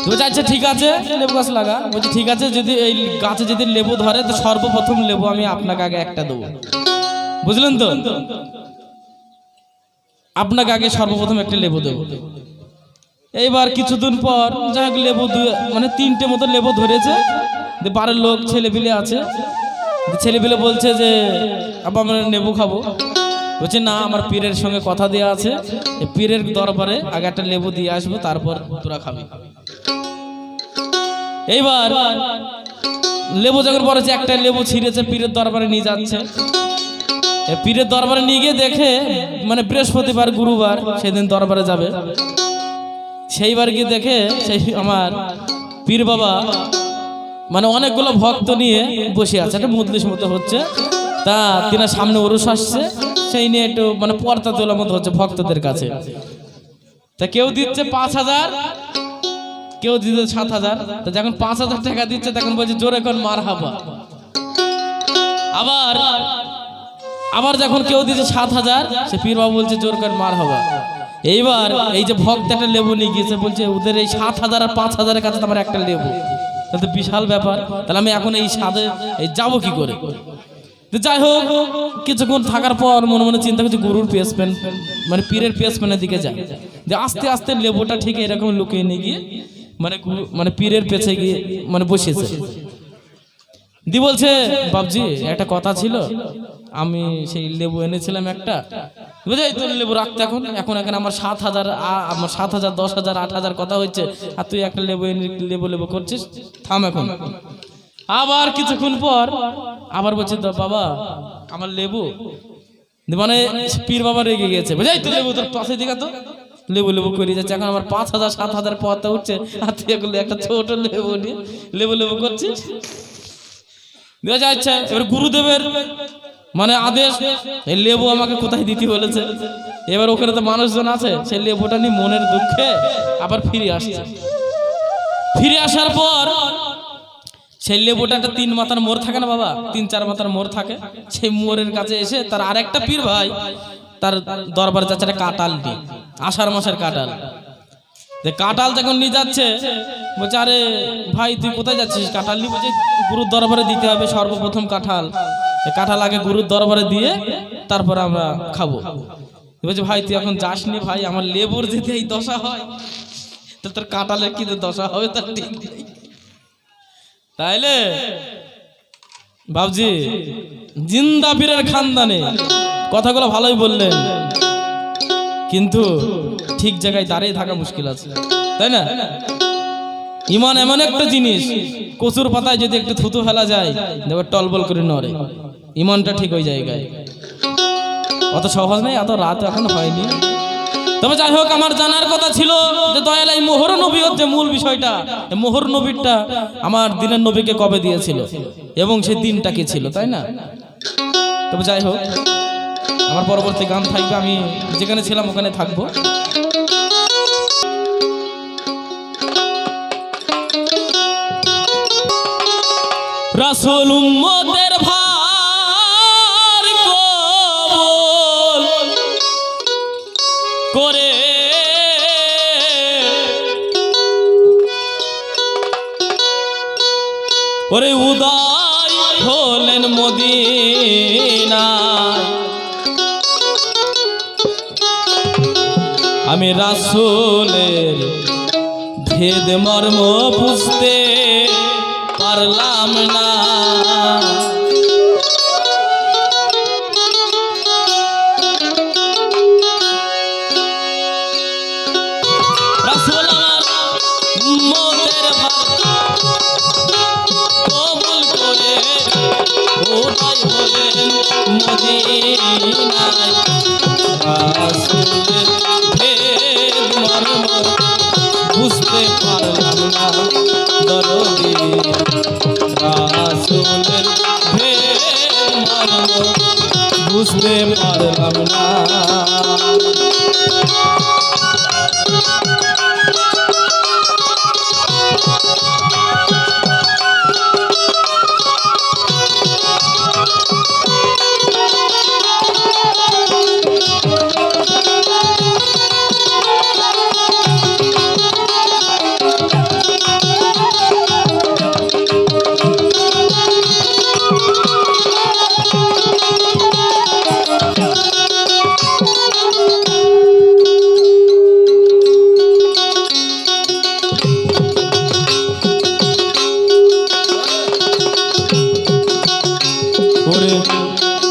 বলছে আচ্ছা ঠিক আছে লেবু গাছ লাগা। বলছে ঠিক আছে, যদি এই গাছে যদি লেবু ধরে তো সর্বপ্রথম লেবু আমি আপনাকে আগে একটা দেবো, বুঝলেন তো? আপনাকে আগে সর্বপ্রথম একটা লেবু দেবো। এইবার কিছুদিন পর যাই হোক লেবু মানে 3টে মতো লেবু ধরেছে। বাড়ির লোক ছেলেপিলে আছে, ছেলেপিলে বলছে যে আবার আমরা লেবু খাবো। বলছে না, আমার পীরের সঙ্গে কথা দেওয়া আছে, পীরের দরবারে আগে একটা লেবু দিয়ে আসবো, তারপর তোরা খাবি। এইবার লেবু যখন পড়েছে, একটা লেবু ছিঁড়েছে, পীরের দরবারে নিয়ে যাচ্ছে। পীরের দরবারে নিয়ে গিয়ে দেখে, মানে বৃহস্পতিবার গুরুবার সেদিন দরবারে যাবে, সেইবার গিয়ে দেখে সেই আমার পীর বাবা মানে অনেকগুলো ভক্ত নিয়ে বসে আছে, একটা মজলিস মতো হচ্ছে। তা তিনা সামনে ওরস আসছে, সেই নিয়ে একটু মানে পর্দা তোলার মতো হচ্ছে ভক্তদের কাছে। তা কেউ দিচ্ছে 5,000, কেউ দিচ্ছে 7,000। তা যখন 5,000 টাকা দিচ্ছে তখন বলছে জোরে কোন মার হাবা। আবার যখন কেউ দিচ্ছে 7,000, সে পীর বাবা বলছে জোর করে মার হাবা। এইবার এই যে ভক্ত একটা লেবু নিয়ে গিয়েছে, বলছে ওদের এই 7,000 আর 5,000-এর কাছে আমার একটা লেবু, তাহলে তো বিশাল ব্যাপার, তাহলে আমি এখন এই স্বাদে এই যাবো কি করে? তো যাই হোক কিছুক্ষণ থাকার পর মনে মনে চিন্তা করছি গুরুর পেসপেন মানে পীরের পেসপেনের দিকে যায়, যে আস্তে আস্তে লেবুটা ঠিক এরকম লুকিয়ে নিয়ে গিয়ে মানে পীরের পেছে গিয়ে মানে বসেছে। দি বলছে বাবজি একটা কথা ছিল, আমি সেই লেবু এনেছিলাম একটা, বুঝাই তোর লেবু রাখতে এখন এখন এখন আমার 7,000 আমার 7,000 10,000 8,000 কথা হচ্ছে, আর তুই একটা লেবু এনে লেবু লেবু করছিস, থাম এখন। আবার কিছুক্ষণ পর আবার বলছে তো বাবা আমার লেবু, মানে পীর বাবা রেগে গেছে, বুঝাই তুই লেবু তোর পাশে দিকে তো লেবু লেবু করে যাচ্ছে, এখন আমার 5,000 7,000 পথটা উঠছে, আর তুই এগুলো একটা ছোট লেবু নিয়ে লেবু লেবু করছিস। দেখা যাচ্ছে এবার গুরুদেবের মানে আদেশ, এই লেবু আমাকে কোথায় দিতে বলেছে। এবার ওখানে তো মানুষজন আছে, সেই লেবুটা নিয়ে মনের দুঃখে আবার ফিরে আসছে। ফিরে আসার পর সেই লেবুটা একটা 3 মাথার মোড় থাকে না বাবা, 3-4 মাথার মোড় থাকে, সেই মোড়ের কাছে এসে তার আরেকটা পীর ভাই তার দরবারে যাচ্ছে একটা কাঁঠাল নিয়ে, আষাঢ় মাসের কাঁঠাল। কাঁঠাল যখন নিয়ে যাচ্ছে বলছে আরে ভাই তুই কোথায় যাচ্ছিস কাঁঠাল নিয়ে, বলছে গুরুর দরবারে দিতে হবে সর্বপ্রথম কাঁঠাল, কাঁঠাল আগে গুরুর দরবারে দিয়ে তারপর আমরা খাবো। বলছে ভাই তুই এখন যাসনি ভাই, আমার লেবুর যদি এই দশা হয় তো তোর কাঁঠালের কি দশা হবে তার ঠিক নেই। তাইলে বাবজি জিন্দা পীরের খানদানে কথাগুলো ভালোই বললেন, কিন্তু ঠিক জায়গায় দাঁড়িয়ে থাকা মুশকিল আছে, তাই না? ইমান এমন একটা জিনিস, কচুর পাতায় যদি একটু থুতু ফেলা যায় দেখো টলবল করে নড়ে, ইমানটা ঠিক ওই জায়গায়। অত সহজ নেই, এত রাত এখন হয়নি। তবে যাই হোক আমার জানার কথা ছিল যে দয়াল এই মোহর নবী হচ্ছে মূল বিষয়টা, মোহর নবীটা আমার দিনের নবীকে কবে দিয়েছিল এবং সেই দিনটা কি ছিল, তাই না? তবে যাই হোক আমার পরবর্তী গান থাকবে, আমি যেখানে ছিলাম ওখানে থাকবো। রাসূল উম্মতের ভার কবুল করে ওরে উদয় হলেন মদিনায়, আমি রাসূলের ভেদ মর্ম বুঝতে পারলাম না, রাসূল আমার উম্মতের ভার কবুল করে উদয় হলেন মদিনায়, রাসূলের ভেদ মর্ম বুঝতে পারলাম না দরদি, রাসূলের ভেদ মর্ম বুঝতে পারলাম না।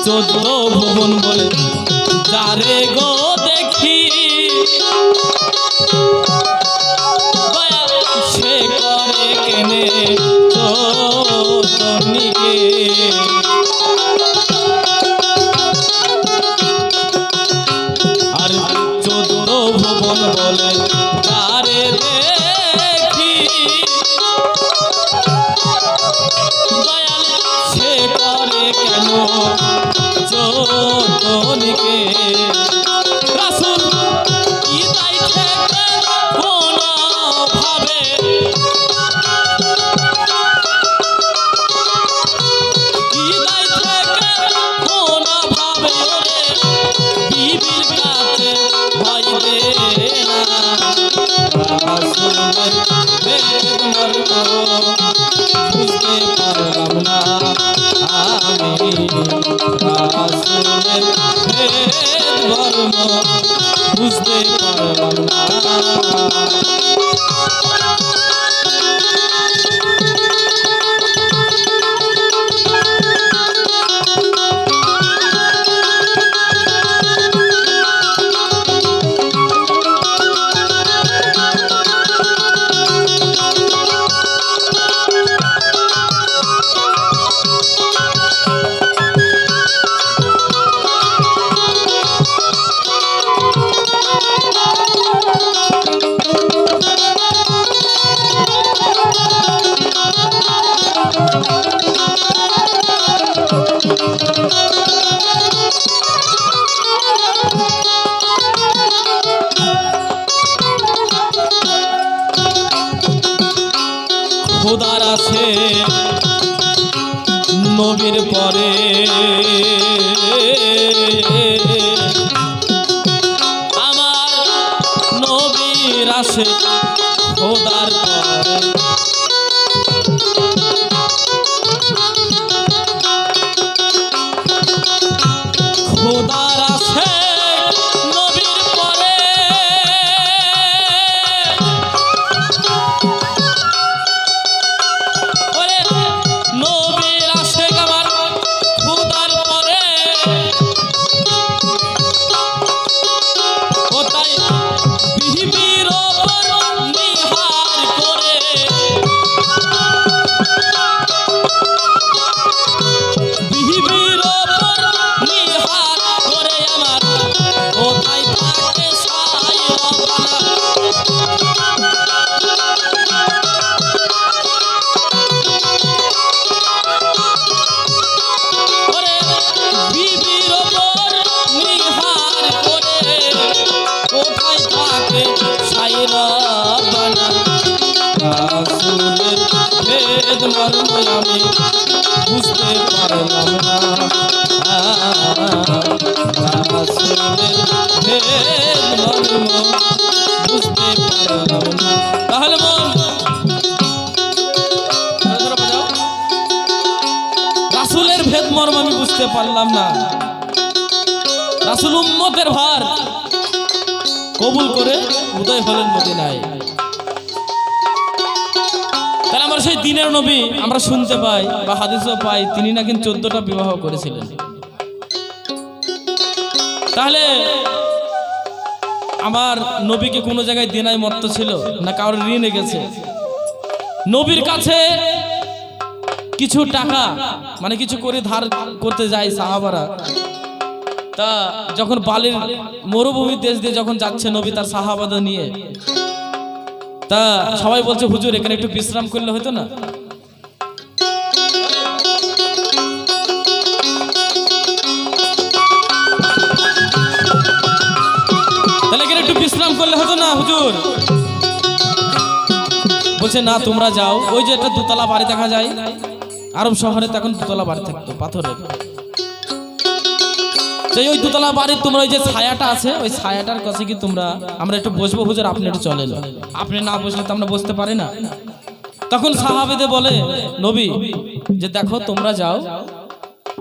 চোদ্দ ভুবন বলে যারে গো দেখি, সে করে কেনে চোদনিকে, আর চোদ্দ ভুবন বলে যারে দেখি, সে করে কেন চোদনিকে, রাসূল কি তাই থেকে কোন ভাবে, কি তাই থেকে কোন ভাবে বিবির কাছে ভয় দে না, রাসূলের ভেদ মর্ম বুঝতে পারলাম না আমি। বুঝতে পারলাম না। খোদার আছে নবীর পরে, আমার নবীর আছে খোদার পরে। খোদার আছে নবীর পরে, নবীর আসে আমার খোদার পরে। ও তাই বিবির ওপর নিহার করে, বিবির ওপর নিহার করে আমার ও তাই থাকে সায়বানা। বিবির ওপর নিহার করে কোথায় থাকে সায়বানা। রাসূলের ভেদ মর্ম আমি বুঝতে পারলাম না। রাসূলের ভেদ মর্ম বুঝতে পারলাম না। তাহলে রাসূলের ভেদ মর্ম আমি বুঝতে পারলাম না। রাসূল উম্মতের ভার কবুল করে উদয় হলেন মদিনায়। তাহলে আমার সেই দিনের নবী আমরা শুনতে পাই বা হাদিসও পাই তিনি নাকি 14টা বিবাহ করেছিলেন। তাহলে আমার নবীকে কোনো জায়গায় দেনায় মত্ত ছিল না কারোর ঋণে গেছে? নবীর কাছে কিছু টাকা মানে কিছু করে ধার করতে যায় সাহাবারা। তা যখন বালির মরুভূমির দেশ দিয়ে যখন যাচ্ছে নবী তার সাহাবাদের নিয়ে, তা সবাই বলছে হুজুর এখানে একটু বিশ্রাম করলে হতো না? তাহলে এখানে একটু বিশ্রাম করলে হতো না হুজুর? বলছে না তোমরা যাও। ওই যে একটা দোতলা বাড়ি দেখা যায় আরব শহরে, তখন দোতলা বাড়ি থাকতো পাথরের। ওই দোতলা বাড়ির তোমরা ওই যে ছায়াটা আছে ওই ছায়াটার কাছে কি তোমরা আমরা একটু বসবো হুজুর, আপনি একটু চলেন। আপনি না বসলে তো আমরা বসতে পারি না। তখন সাহাবীদের বলে নবী যে দেখো তোমরা যাও,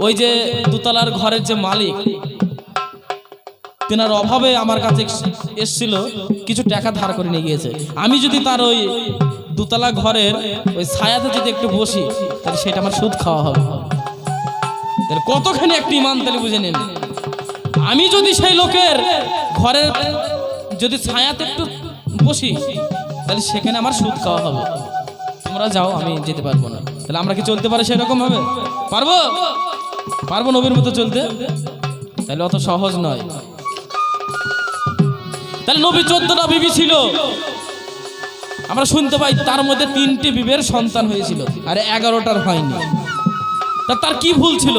ওই যে দোতলার ঘরের যে মালিক তেনার অভাবে আমার কাছে এসেছিল, কিছু টাকা ধার করে নিয়ে গিয়েছে। আমি যদি তার ওই দোতলা ঘরের ওই ছায়াতে যদি একটু বসি তাহলে সেটা আমার সুদ খাওয়া হবে। তাহলে কতখানি একটি ইমান তাহলে বুঝে নিন। আমি যদি সেই লোকের ঘরের যদি ছায়াতে একটু বসি তাহলে সেখানে আমার সুদ খাওয়া হবে। তোমরা যাও, আমি যেতে পারবো না। তাহলে আমরা কি চলতে পারি সেরকম ভাবে? পারবো? পারবো নবীর মতো চলতে? তাহলে অত সহজ নয়। তাহলে নবী 14টা বিবি ছিল, আমরা শুনতে পাই তার মধ্যে 3টি বিবির সন্তান হয়েছিল আর 11টার হয়নি। তার কি ভুল ছিল?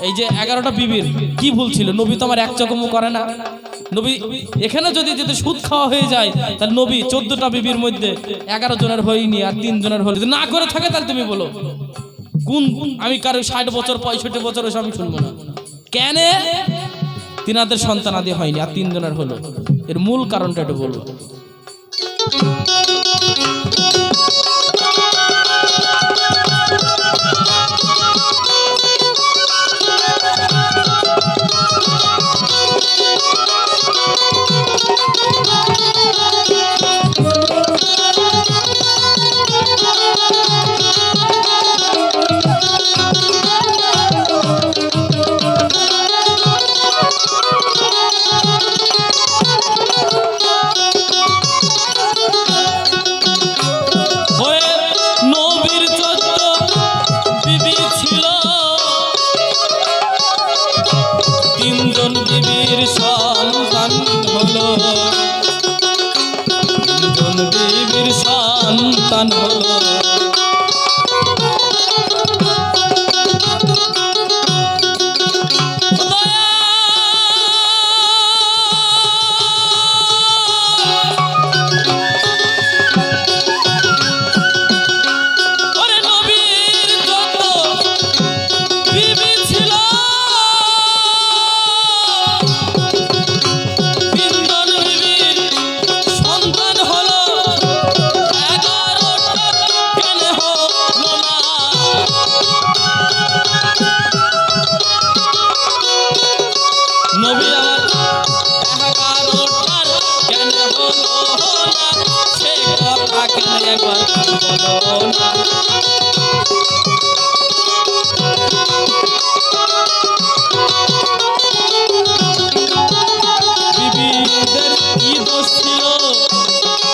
এই যে 11টা বিবির কি ভুল ছিল? নবী তো আমার এক চকমও করে না। নবী এখানে যদি সুদ খাওয়া হয়ে যায় তাহলে নবী 14টা বিবির মধ্যে 11 জনের হয়নি আর 3 জনের হলো। যদি না করে থাকে তাহলে তুমি বলো কোন? আমি কারো 60 বছর 65 বছর ওসব আমি শুনবো না। কেন তিনাদের সন্তান আদি হয়নি আর 3 জনের হলো? এর মূল কারণটা একটু বলবো। হলো না সে কথা কেন একবার বলো না বিবিদের কি দোষ ছিল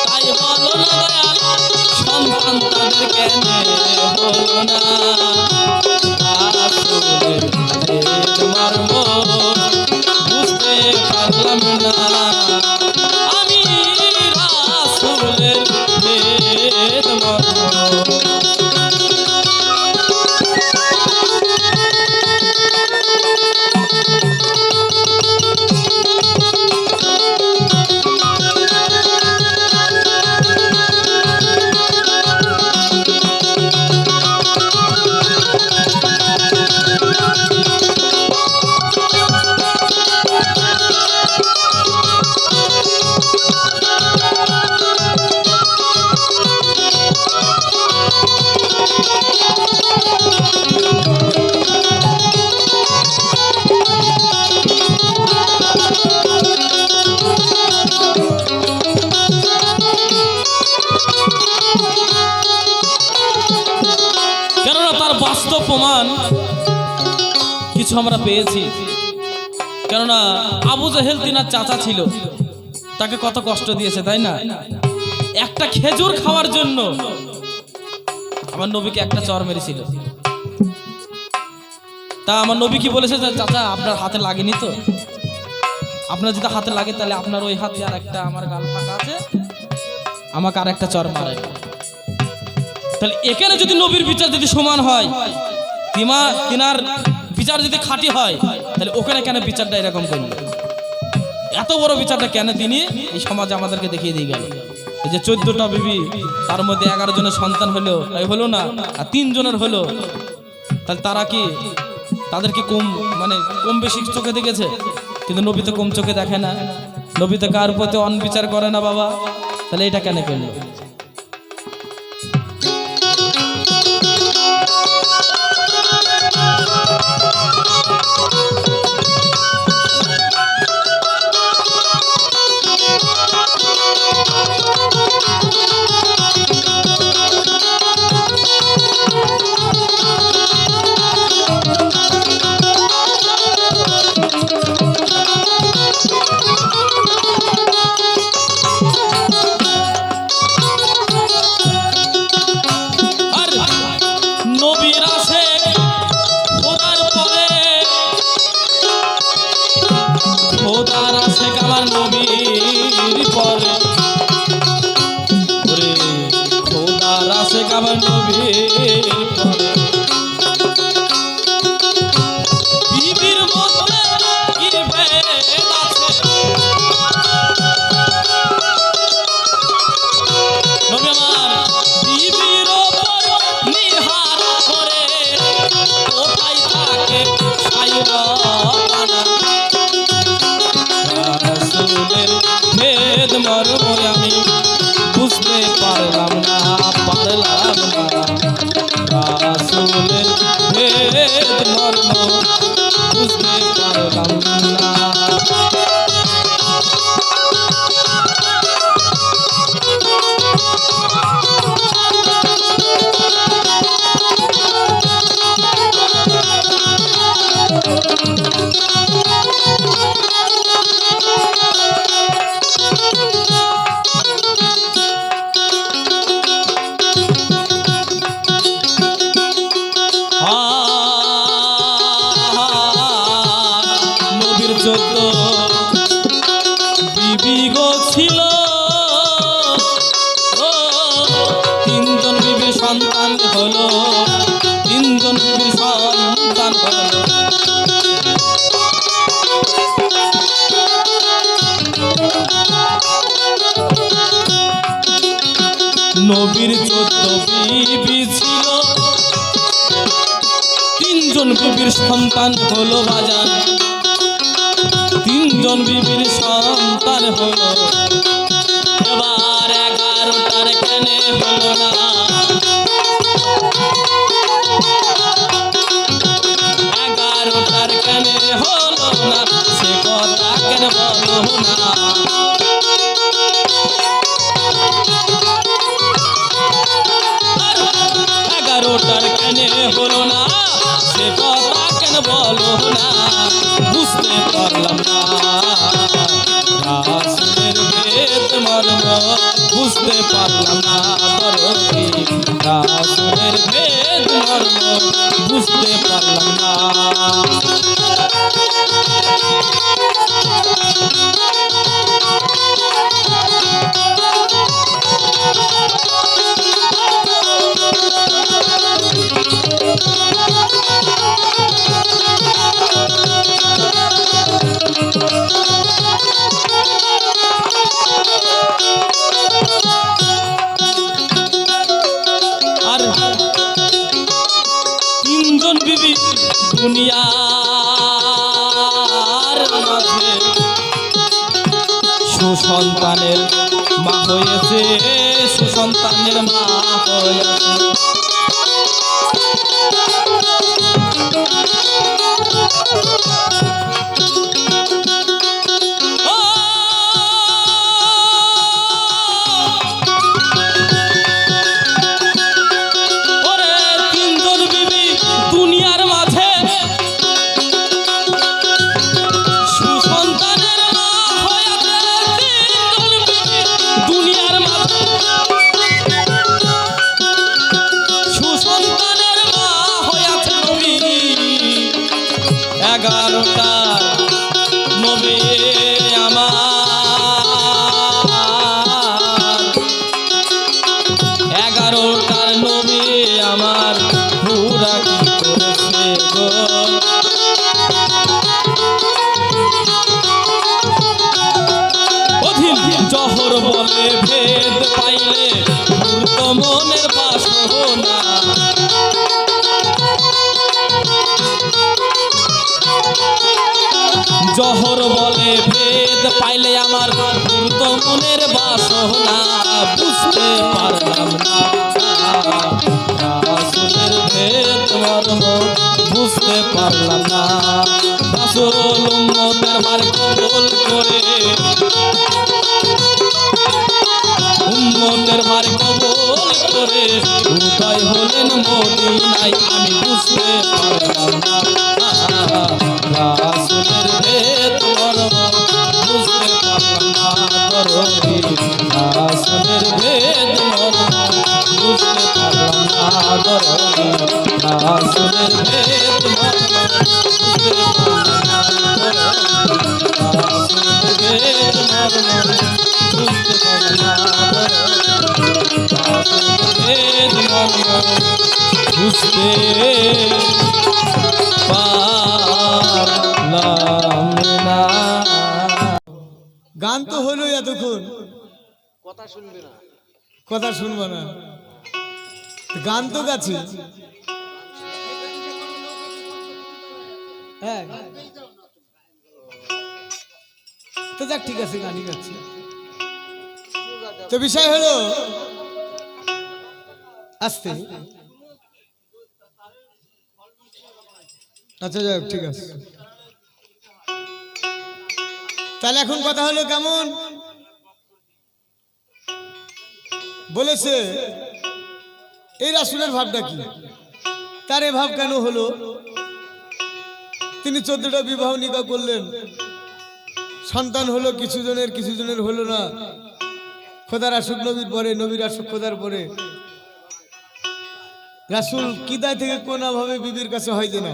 তাই বলো না দয়াল সন্তান তাদের কেন হলো না আসলের মর্ম বুঝতে পারলাম না আমি রাসূলের মর্ম বাস্তব প্রমাণ কিছু আমরা পেয়েছি কেননা আবু জাহেল তিনার চাচা ছিল তাকে কত কষ্ট দিয়েছে তাই না একটা খেজুর খাওয়ার জন্য আমার নবীকে একটা চর মেরেছিল তা আমার নবী কি বলেছে যে চাচা আপনার হাতে লাগেনি তো আপনার যদি হাতে লাগে তাহলে আপনার ওই হাতে আর একটা আমার গাল ফাঁকা আছে আমাকে আর একটা চর মারে তাহলে এখানে যদি নবীর বিচার যদি সমান হয় তিনার বিচার যদি খাঁটি হয় তাহলে ওখানে কেন বিচারটা এরকম করলো এত বড় বিচারটা কেন তিনি এই সমাজে আমাদেরকে দেখিয়ে দিয়ে গেল এই যে 14টা বিবি তার মধ্যে 11 জনের সন্তান হলো তাই হলো না আর 3 জনের হলো তাহলে তারা কি তাদেরকে কম বেশি চোখে দেখেছে কিন্তু নবী তো কম চোখে দেখে না নবী তো কার প্রতি অনবিচার করে না বাবা তাহলে এটা কেন করলো আমার নবীর পরে বিবির মধ্যে কি ভেদ আছে নবী আমার বিবির উপর নিহার করে কোথায় থাকে সাইরানা রাসূলের ভেদ মর্ম আমি বুঝতে পারলাম না রাসূলের ভেদ মর্ম বুঝতে পারলাম না বিবি গো ছিল তিনজন বিবির সন্তান হলো তিনজন বিবির সন্তান হলো নবীর 14 বিবি ছিল তিনজন বিবির সন্তান হলো বাজান তিনজন বিবির সন্তান হলো এবার 11টার কেন হলো না 11টার কেন হলো না সে কথা কেন বলো না মর্ম বুঝতে পারলাম না দরদি রাসূলের ভেদ মর্ম বুঝতে পারলাম না আর তিনজন বিবি দুনিয়ার মাঝে সুসন্তানের মা হয়েছে সুসন্তানের মা হয়েছে দুনিয়ার মাঝে সুসন্তানের মা হয়েছে দুনিয়ার মাঝে সুসন্তানের মা হয়েছে নবী 11টা নবী আমার 11টার নবী আমার পুরা কি করেছে গো অধীন জহর বলে ভেদ পাইলে মূর্ত মনের বাসনা জহর বলে ভেদ পাইলে আমার মূর্ত মনের বাসনা বুঝতে পারলাম না রাসূলের ভেদ মর্ম বুঝতে পারলাম না রাসূল উম্মতের ভার কবুল করে উম্মতের ভার কবুল করে উদয় হলেন মদিনায় আমি বুঝতে পারলাম না রাসূলের ভেদ মর্ম বুঝতে পারলাম না দরদি রাসূলের ভেদ মর্ম বুঝতে পারলাম না দরদি রাসূলের ভেদ মর্ম বুঝতে পারলাম না দরদি রাসূলের ভেদ মর্ম বুঝতে পারলাম না দরদি রাসূলের ভেদ মর্ম বুঝতে পারলাম না গান তো হলো এতক্ষণ কথা শুনবো না গান তো গাছি হ্যাঁ তো যাক ঠিক আছে গানই গাচ্ছি তো বিষয় হলো আসতে আচ্ছা যাক ঠিক আছে তাহলে এখন কথা হলো কেমন বলেছে এই রাসূলের ভাবটা কি তার এ ভাব কেন হলো তিনি 14টা বিবাহ নিকাহ করলেন সন্তান হলো কিছু জনের হলো না খোদার আশুক নবীর পরে নবীর আশুক খোদার পরে রাসূল কি দায় থেকে কোনা ভাবে বিবির কাছে হয়তো না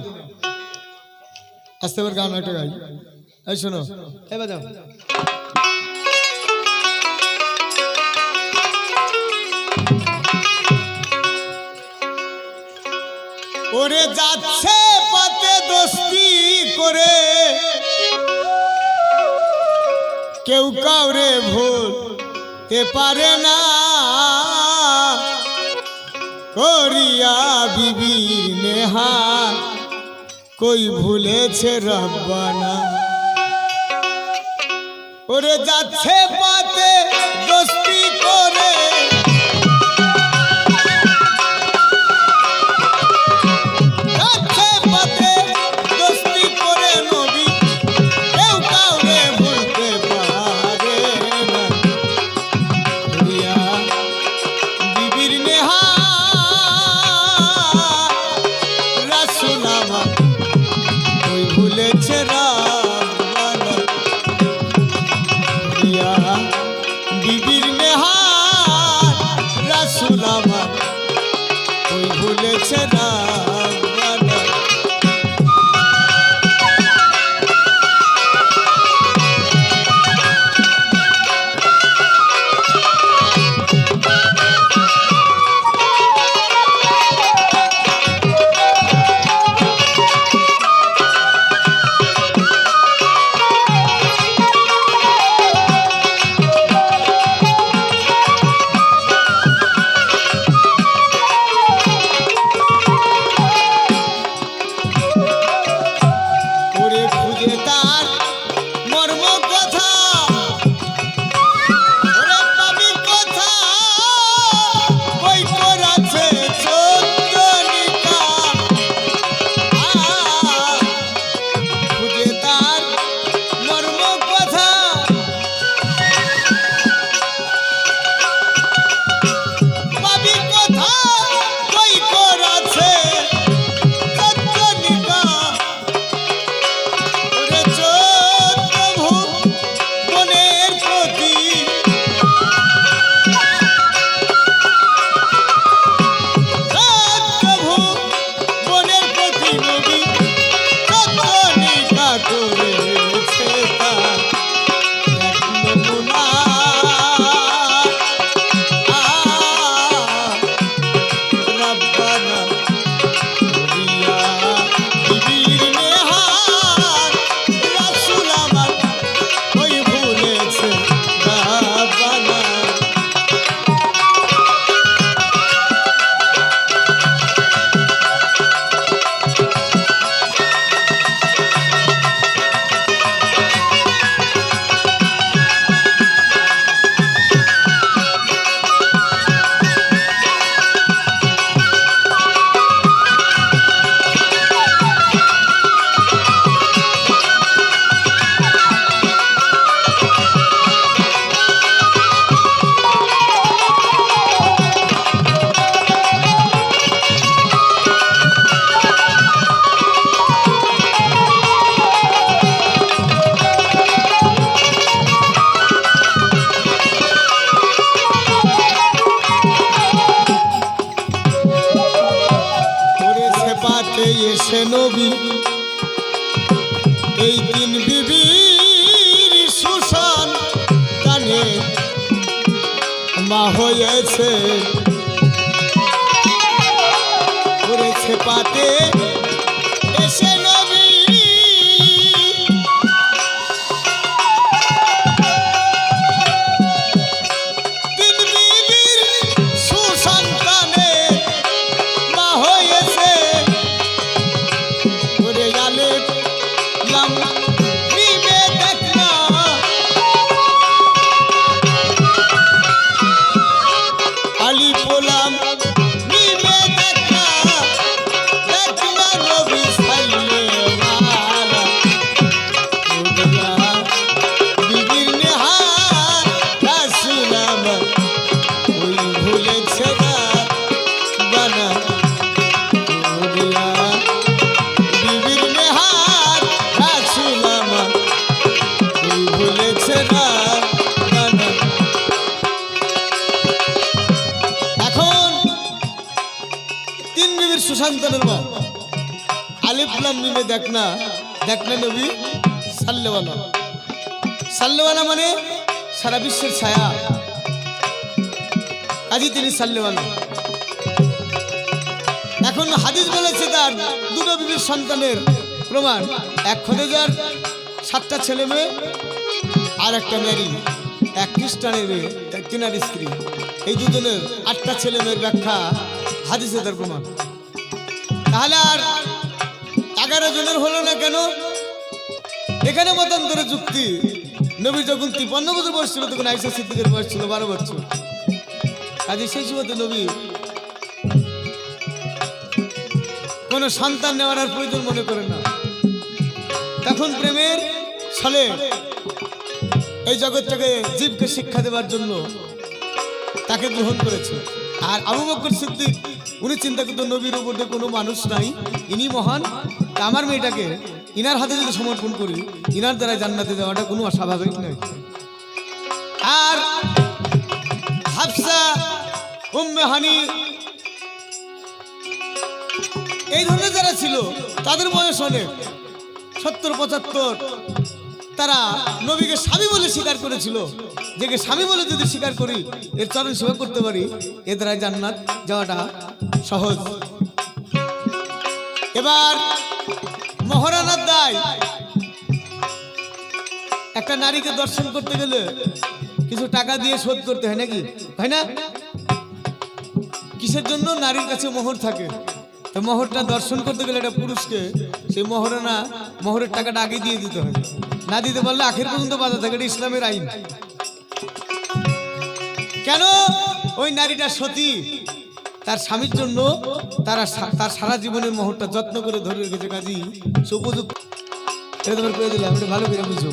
আস্তে করে গান একটা গাই এই শোনো এই বাজাও ওরে যাচ্ছে পথে দোস্তি করে কেউ কাউরে ভুলতে পারে না করিয়া বিবির নেহা কই ভুলেছে রব্বানা ওরে যাচ্ছে পথে দোস্তি করে বিবির ভুলেছে রাব্বানা। ওরে খুঁজে তার মর্ম কথা, ওরে পাবি কথা, বই করাছে চোদ্দনিকা। খুঁজে তার মর্ম কথা, পাবি কথা, বই করাছে চোদ্দনিকা। ওরে চোদ্দ ভুবনের প্রতি, চোদ্দ ভুবনের প্রতি নবী চোদ্দনিকা করেছে তার এক নমুনা। রাব্বানা দিয়া বিবির নেহার, রাসূল আমার ওই ভুলেছে রাব্বানা। করেছে পাতে এসে নবী এই দিন বিবির সুশান কানে মা হয়েছে। করেছে পাতে এসে নবী তিন বিবির সুসন্তানে মা হয়েছে। ওরে আলেপ লাম মিমে দেখনা, আলিফ লাম মিমে দেখনা, দেখনা নবী সাল্লাল্লাহু আলাইহি বিবির নেহার, রাসূল আমার ওই ভুলেছে রাব্বানা। বিবির নেহার, রাসূল আমার ওই ভুলেছে রাব্বানা। এখন তিন বিবির সুসন্তানের মা, আলিফ লাম মিমে দেখনা, দেখনা নবী সাল্লাল্লাহু সাল্লাল্লাহু মানে সারা বিশ্বের ছায়া, আজই তিনি সাল্লাল্লাহু। এখন হাদিস বলেছে তার দুটো বিবির সন্তানের প্রমাণ, এক খদিজার 7টা ছেলে মেয়ে আর একটা মেরি, এক খ্রিস্টানের মেয়ে, এক তিনার স্ত্রী, এই দুজনের 8টা ছেলে মেয়ের ব্যাখ্যা হাদিসে তার প্রমাণ। তাহলে আর 11 জনের হলো না কেন? এখানে মতান্তরে যুক্তি, নবী যখন 53 বছর বয়স ছিল তখন আয়েশা সিদ্দিকের বয়স ছিল 12 বছর। কাজে সেই সময়তে নবী কোনো সন্তান নেওয়ার আর প্রয়োজন মনে করেন না। তখন প্রেমের ছলে এই জগৎটাকে জীবকে শিক্ষা দেওয়ার জন্য তাকে গ্রহণ করেছে। আর আবু বকর সিদ্দিক উনি চিন্তা করতেন নবীর উপর কোনো মানুষ নাই, ইনি মহান, তা আমার মেয়েটাকে ইনার হাতে যদি সমর্পণ করি ইনার দ্বারা জান্নাতে যাওয়াটা কোনো অস্বাভাবিক নয়। আর হাফসা উম্মে হানি এই ধরনের যারা ছিল তাদের বয়স অনেক 70-75, তারা নবীকে স্বামী বলে স্বীকার করেছিল যে স্বামী বলে যদি স্বীকার করি এর চরণ সেবা করতে পারি এ দ্বারা জান্নাত যাওয়াটা সহজ। এবার মহারানার দায়, একটা নারীকে দর্শন করতে গেলে কিছু টাকা দিয়ে শোধ করতে হয় নাকি, হয় না? কিসের জন্য? নারীর কাছে মোহর থাকে, তো মোহরটা দর্শন করতে গেলে একটা পুরুষকে সেই মোহরের টাকাটা আগে দিয়ে দিতে হয়, না দিতে পারলে আখের পর্যন্ত বাধা থাকে। এটা ইসলামের আইন। কেন? ওই নারীটা সতী, তার স্বামীর জন্য তার সারা জীবনের মোহরটা যত্ন করে ধরে রেখেছে, কাজী সে উপযুক্ত। এটা তোমার করে দিলাম, এটা ভালো করে বুঝো।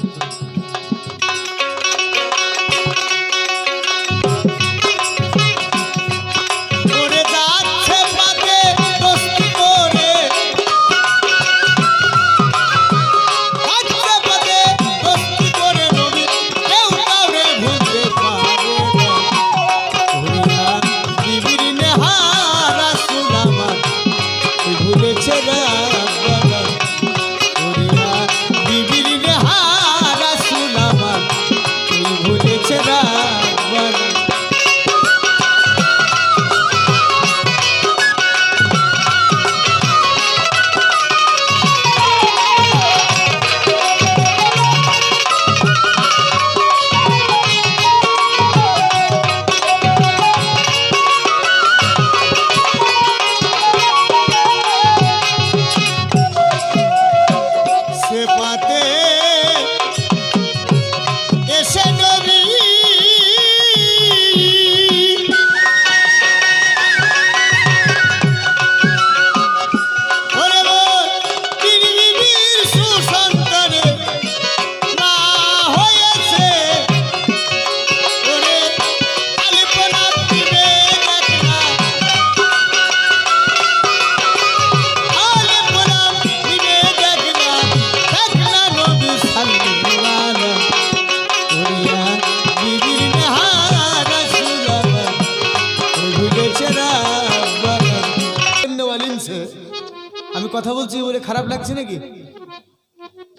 আমি কথা বলছি বলে খারাপ লাগছে নাকি?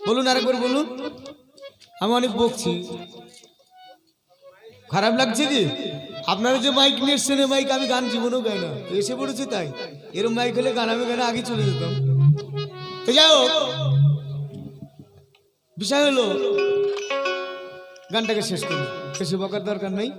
বলুন, আরেকবার বলুন। আমি অনেক বকছি, খারাপ লাগছে কি? আপনারা যে মাইক নিয়ে এসছেন, মাইক আমি গান জীবনেও গাই না, এসে পড়েছি তাই। এরকম মাইক হলে গান আমি গানে আগে চলে যেতাম। তো যাই হোক, বিষয় হলো গানটাকে শেষ করি, বেশি বকার দরকার নেই।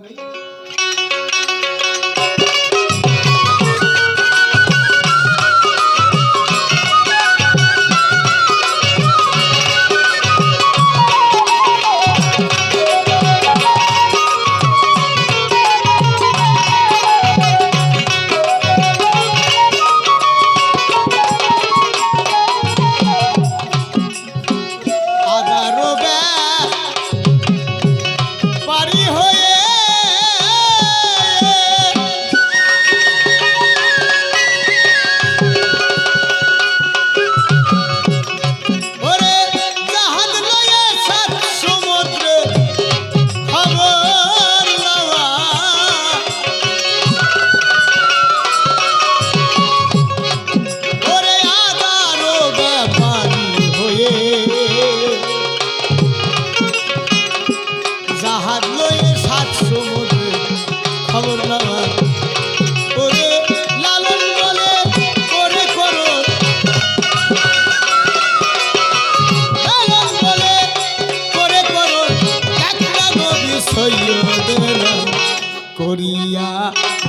করিয়া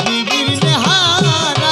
বিবির নেহার